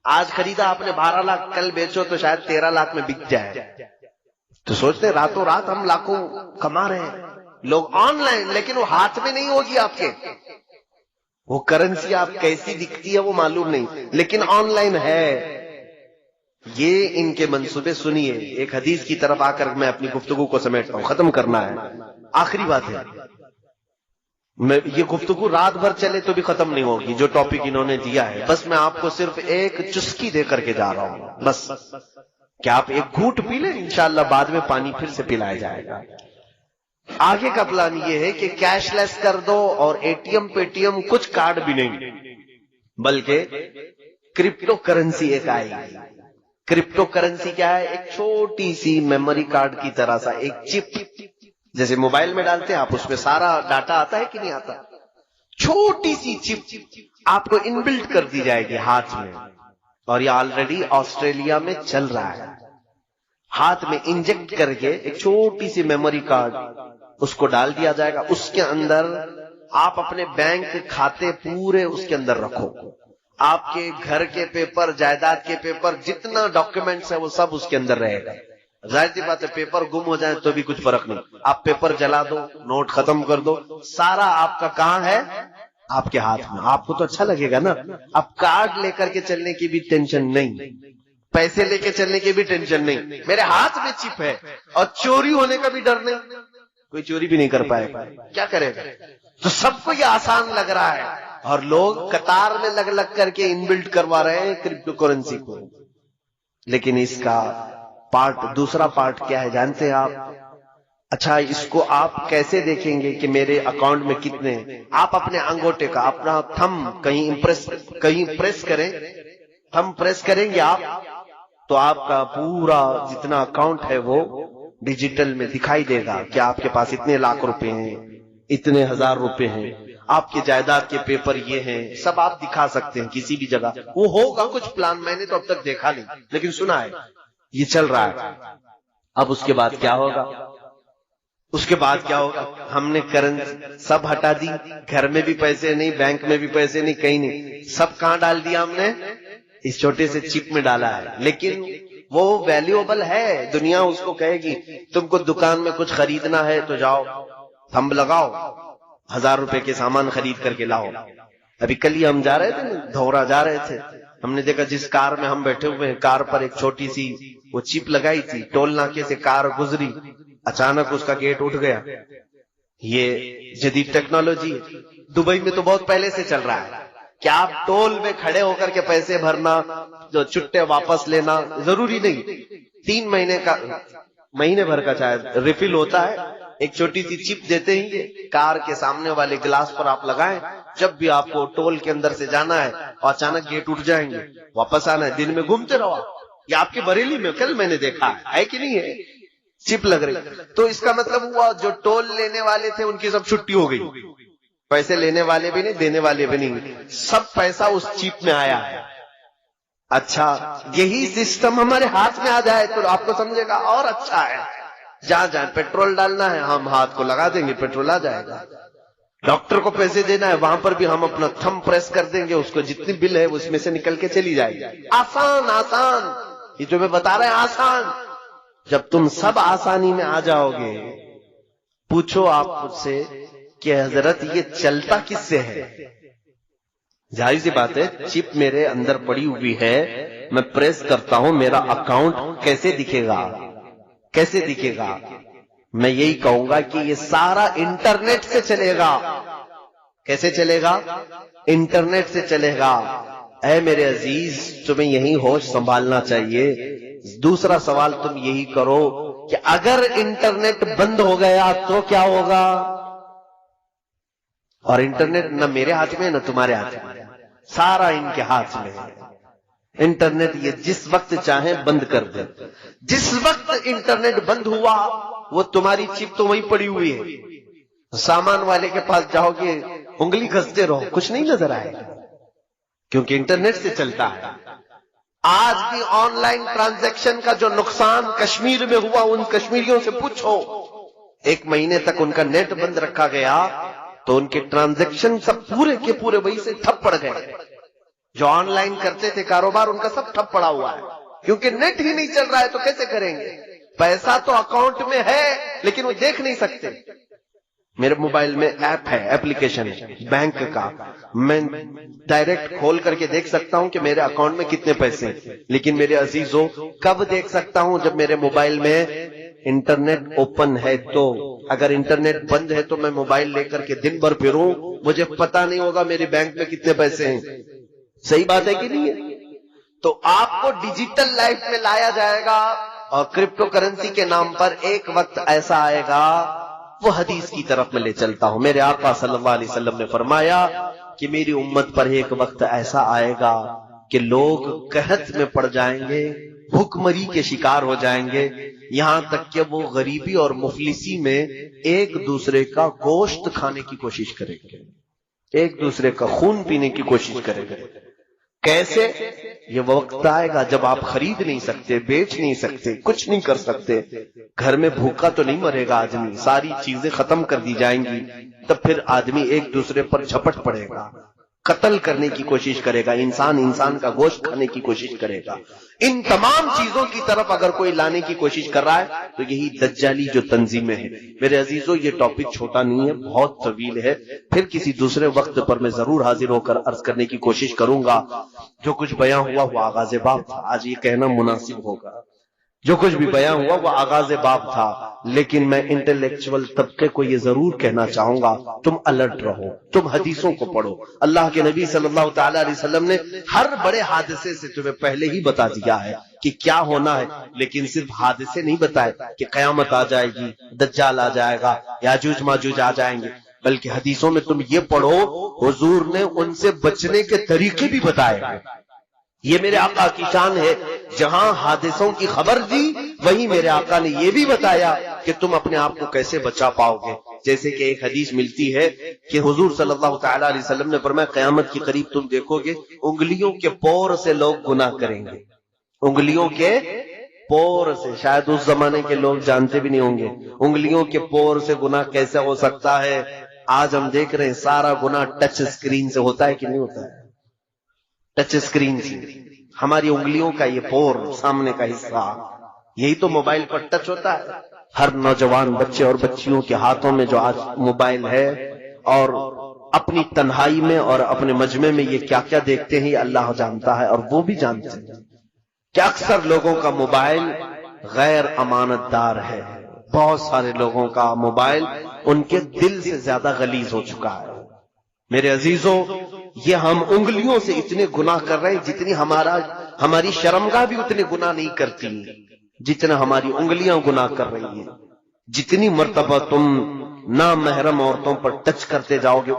آج خریدا آپ نے 12 لاکھ، کل بیچو تو شاید 13 لاکھ میں بک جائے. تو سوچتے ہیں راتوں رات ہم لاکھوں کما رہے ہیں لوگ آن لائن، لیکن وہ ہاتھ میں نہیں ہوگی آپ کے. وہ کرنسی آپ کیسی دکھتی ہے وہ معلوم نہیں، لیکن آن لائن ہے. یہ ان کے منصوبے سنیے. ایک حدیث کی طرف آ کر میں اپنی گفتگو کو سمیٹتا ہوں، ختم کرنا ہے، آخری بات ہے. یہ گفتگو رات بھر چلے تو بھی ختم نہیں ہوگی جو ٹاپک انہوں نے دیا ہے. بس میں آپ کو صرف ایک چسکی دے کر کے جا رہا ہوں، بس کہ آپ ایک گھونٹ پی لیں، انشاءاللہ بعد میں پانی پھر سے پلایا جائے گا. آگے کا پلان یہ ہے کہ کیش لیس کر دو، اور اے ٹی ایم پے ٹی ایم کچھ کارڈ بھی نہیں، بلکہ کرپٹو کرنسی ایک آئے گی. کرپٹو کرنسی کیا ہے؟ ایک چھوٹی سی میموری کارڈ کی طرح سا ایک چپ، جیسے موبائل میں ڈالتے ہیں آپ، اس میں سارا ڈاٹا آتا ہے کہ نہیں آتا؟ چھوٹی سی چپ آپ کو ان بلٹ کر دی جائے گی ہاتھ میں، اور یہ آلریڈی آسٹریلیا میں چل رہا ہے. ہاتھ میں انجیکٹ کر کے ایک چھوٹی سی میموری کارڈ اس کو ڈال دیا جائے گا. اس کے اندر آپ اپنے بینک کھاتے پورے اس کے اندر رکھو، آپ کے گھر کے پیپر، جائیداد کے پیپر، جتنا ڈاکیومنٹس ہے وہ سب اس کے اندر رہے گا. ظاہر سی بات ہے پیپر گم ہو جائے تو بھی کچھ فرق نہیں، آپ پیپر جلا دو، نوٹ ختم کر دو، سارا آپ کا کہاں ہے؟ آپ کے ہاتھ میں. آپ کو تو اچھا لگے گا نا. اب کارڈ لے کر کے چلنے کی بھی ٹینشن نہیں، پیسے لے کے چلنے کی بھی ٹینشن نہیں، میرے ہاتھ میں چپ ہے، اور چوری ہونے کا بھی ڈر نہیں، کوئی چوری بھی نہیں کر پائے گا. کیا کرے گا؟ تو سب کو یہ آسان لگ رہا ہے، اور لوگ قطار میں لگ لگ کر کے ان بلٹ کروا رہے ہیں کرپٹو کرنسی کو. لیکن اس کا دوسرا پارٹ کیا ہے جانتے ہیں آپ؟ اچھا اس کو آپ کیسے دیکھیں گے کہ میرے اکاؤنٹ میں کتنے؟ آپ اپنے انگوٹے کا اپنا تھم کہیں پریس کریں، تھم پریس کریں گے آپ تو آپ کا پورا جتنا اکاؤنٹ ہے وہ ڈیجیٹل میں دکھائی دے گا کہ آپ کے پاس اتنے لاکھ روپے ہیں، اتنے ہزار روپے ہیں، آپ کے جائیداد کے پیپر یہ ہیں، سب آپ دکھا سکتے ہیں کسی بھی جگہ. وہ ہوگا کچھ پلان، میں نے تو اب تک دیکھا نہیں، لیکن سنا ہے یہ چل رہا ہے. اب اس کے بعد کیا ہوگا؟ اس کے بعد کیا ہوگا؟ ہم نے کرنسی سب ہٹا دی، گھر میں بھی پیسے نہیں، بینک میں بھی پیسے نہیں، کہیں نہیں، سب کہاں ڈال دیا ہم نے؟ اس چھوٹے سے چپ میں ڈالا ہے. لیکن وہ ویلیوبل ہے، دنیا اس کو کہے گی تم کو دکان میں کچھ خریدنا ہے تو جاؤ تھمب لگاؤ، 1000 روپے کے سامان خرید کر کے لاؤ. ابھی کل ہی ہم جا رہے تھے دھورا جا رہے تھے، ہم نے دیکھا جس کار میں ہم بیٹھے ہوئے ہیں کار پر ایک چھوٹی سی وہ چپ لگائی تھی، ٹول ناکے سے کار گزری، اچانک اس کا گیٹ اٹھ گیا. یہ جدید ٹیکنالوجی دبئی میں تو بہت پہلے سے چل رہا ہے کہ آپ ٹول میں کھڑے ہو کر کے پیسے بھرنا، جو چھٹے واپس لینا ضروری نہیں، 3 مہینے بھر کا شاید ریفل ہوتا ہے. ایک چھوٹی سی چپ دیتے ہیں، کار کے سامنے والے گلاس پر آپ لگائیں، جب بھی آپ کو ٹول کے اندر سے جانا ہے اور اچانک گیٹ اٹھ جائیں گے، واپس آنا ہے، دن میں گھومتے رہو. یہ آپ کی بریلی میں کل میں نے دیکھا ہے کہ نہیں ہے، چپ لگ رہی. تو اس کا مطلب ہوا جو ٹول لینے والے تھے ان کی سب چھٹی ہو گئی، پیسے لینے والے بھی نہیں، دینے والے بھی نہیں، سب پیسہ اس چپ میں آیا ہے. اچھا یہی سسٹم ہمارے ہاتھ میں آ جائے تو آپ کو سمجھے گا اور اچھا ہے. جہاں جائیں پیٹرول ڈالنا ہے ہم ہاتھ کو لگا دیں گے، پیٹرول آ جائے گا۔ ڈاکٹر کو پیسے دینا ہے وہاں پر بھی ہم اپنا تھم پریس کر دیں گے، اس کو جتنی بل ہے اس میں سے نکل کے چلی جائے گی۔ آسان آسان، یہ جو میں بتا رہے ہیں آسان۔ جب تم سب آسانی میں آ جاؤ گے، پوچھو آپ خود سے کہ حضرت یہ چلتا کس سے ہے؟ ظاہر سی بات ہے، چپ میرے اندر پڑی ہوئی ہے، میں پریس کرتا ہوں، میرا اکاؤنٹ کیسے دکھے گا؟ کیسے دکھے گا؟ میں یہی کہوں گا کہ یہ سارا انٹرنیٹ سے چلے گا۔ کیسے چلے گا؟ انٹرنیٹ سے چلے گا۔ اے میرے عزیز، تمہیں یہی ہوش سنبھالنا چاہیے۔ دوسرا سوال تم یہی کرو کہ اگر انٹرنیٹ بند ہو گیا تو کیا ہوگا؟ اور انٹرنیٹ نہ میرے ہاتھ میں نہ تمہارے ہاتھ میں، سارا ان کے ہاتھ میں ہے۔ انٹرنیٹ یہ جس وقت چاہیں بند کر دے۔ جس وقت انٹرنیٹ بند ہوا وہ تمہاری چپ تو وہیں پڑی ہوئی ہے، سامان والے کے پاس جاؤ گے انگلی گھستے رہو، کچھ نہیں نظر آئے گا، کیونکہ انٹرنیٹ سے چلتا ہے۔ آج بھی آن لائن ٹرانزیکشن کا جو نقصان کشمیر میں ہوا، ان کشمیریوں سے پوچھو، 1 مہینے تک ان کا نیٹ بند رکھا گیا تو ان کے ٹرانزیکشن سب پورے کے پورے وہی سے ٹھپ پڑ گئے۔ جو آن لائن کرتے تھے کاروبار ان کا سب ٹھپ پڑا ہوا ہے، کیونکہ نیٹ ہی نہیں چل رہا ہے تو کیسے کریں گے؟ پیسہ تو اکاؤنٹ میں ہے لیکن وہ دیکھ نہیں سکتے۔ میرے موبائل میں ایپ ہے، ایپلیکیشن ہے بینک کا، میں ڈائریکٹ کھول کر کے دیکھ سکتا ہوں کہ میرے اکاؤنٹ میں کتنے پیسے ہیں، لیکن میرے عزیزوں کب دیکھ سکتا ہوں؟ جب میرے موبائل میں انٹرنیٹ اوپن ہے تو۔ اگر انٹرنیٹ بند ہے تو میں موبائل لے کر کے دن بھر پھروں، مجھے پتا نہیں ہوگا میرے بینک میں کتنے پیسے ہیں۔ صحیح بات ہے کہ نہیں ہے؟ تو آپ کو ڈیجیٹل لائف میں لایا جائے گا، اور کرپٹو کرنسی کے نام پر ایک وقت ایسا آئے گا، وہ حدیث کی طرف میں لے چلتا ہوں۔ میرے آقا صلی اللہ علیہ وسلم نے فرمایا کہ میری امت پر ایک وقت ایسا آئے گا کہ لوگ قحط میں پڑ جائیں گے، بھوکمری کے شکار ہو جائیں گے، یہاں تک کہ وہ غریبی اور مفلسی میں ایک دوسرے کا گوشت کھانے کی کوشش کریں گے، ایک دوسرے کا خون پینے کی کوشش کریں گے۔ کیسے؟ یہ وقت آئے گا جب آپ خرید نہیں سکتے، بیچ نہیں سکتے، کچھ نہیں کر سکتے، گھر میں بھوکا تو نہیں مرے گا آدمی، ساری چیزیں ختم کر دی جائیں گی، تب پھر آدمی ایک دوسرے پر جھپٹ پڑے گا، قتل کرنے کی کوشش کرے گا، انسان کا گوشت کھانے کی کوشش کرے گا۔ ان تمام چیزوں کی طرف اگر کوئی لانے کی کوشش کر رہا ہے تو یہی دجالی جو تنظیمیں ہیں۔ میرے عزیزوں یہ ٹاپک چھوٹا نہیں ہے، بہت طویل ہے، پھر کسی دوسرے وقت پر میں ضرور حاضر ہو کر عرض کرنے کی کوشش کروں گا۔ جو کچھ بیان ہوا وہ آغاز باب تھا، آج یہ کہنا مناسب ہوگا، جو کچھ بھی بیان ہوا وہ آغاز باب تھا، لیکن میں انٹلیکچوئل طبقے کو یہ ضرور کہنا چاہوں گا، تم الرٹ رہو، تم حدیثوں کو پڑھو۔ اللہ کے نبی صلی اللہ تعالی علیہ وسلم نے ہر بڑے حادثے سے تمہیں پہلے ہی بتا دیا ہے کہ کیا ہونا ہے، لیکن صرف حادثے نہیں بتائے کہ قیامت آ جائے گی، دجال آ جائے گا، یاجوج ماجوج آ جائیں گے، بلکہ حدیثوں میں تم یہ پڑھو حضور نے ان سے بچنے کے طریقے بھی بتائے ہیں۔ یہ میرے آقا کی شان ہے، جہاں حادثوں کی خبر دی وہیں میرے آقا نے یہ بھی بتایا کہ تم اپنے آپ کو کیسے بچا پاؤ گے۔ جیسے کہ ایک حدیث ملتی ہے کہ حضور صلی اللہ تعالی علیہ وسلم نے فرمایا قیامت کے قریب تم دیکھو گے انگلیوں کے پور سے لوگ گناہ کریں گے، انگلیوں کے پور سے، شاید اس زمانے کے لوگ جانتے بھی نہیں ہوں گے انگلیوں کے پور سے گناہ کیسے ہو سکتا ہے۔ آج ہم دیکھ رہے ہیں سارا گناہ ٹچ اسکرین سے ہوتا ہے کہ نہیں ہوتا ہے؟ ٹچ اسکرین سے ہماری انگلیوں کا یہ پور سامنے کا حصہ، یہی تو موبائل پر ٹچ ہوتا ہے۔ ہر نوجوان بچے اور بچیوں کے ہاتھوں میں جو آج موبائل ہے، اور اپنی تنہائی میں اور اپنے مجمع میں یہ کیا کیا دیکھتے ہیں یہ اللہ جانتا ہے، اور وہ بھی جانتے ہیں کہ اکثر لوگوں کا موبائل غیر امانت دار ہے۔ بہت سارے لوگوں کا موبائل ان کے دل سے زیادہ غلیظ ہو چکا ہے۔ میرے عزیزوں یہ ہم انگلیوں سے اتنے گناہ کر رہے ہیں جتنی ہماری شرمگاہ بھی اتنے گناہ نہیں کرتی جتنا ہماری انگلیاں گناہ کر رہی ہیں۔ جتنی مرتبہ تم نامحرم عورتوں پر ٹچ کرتے جاؤ گے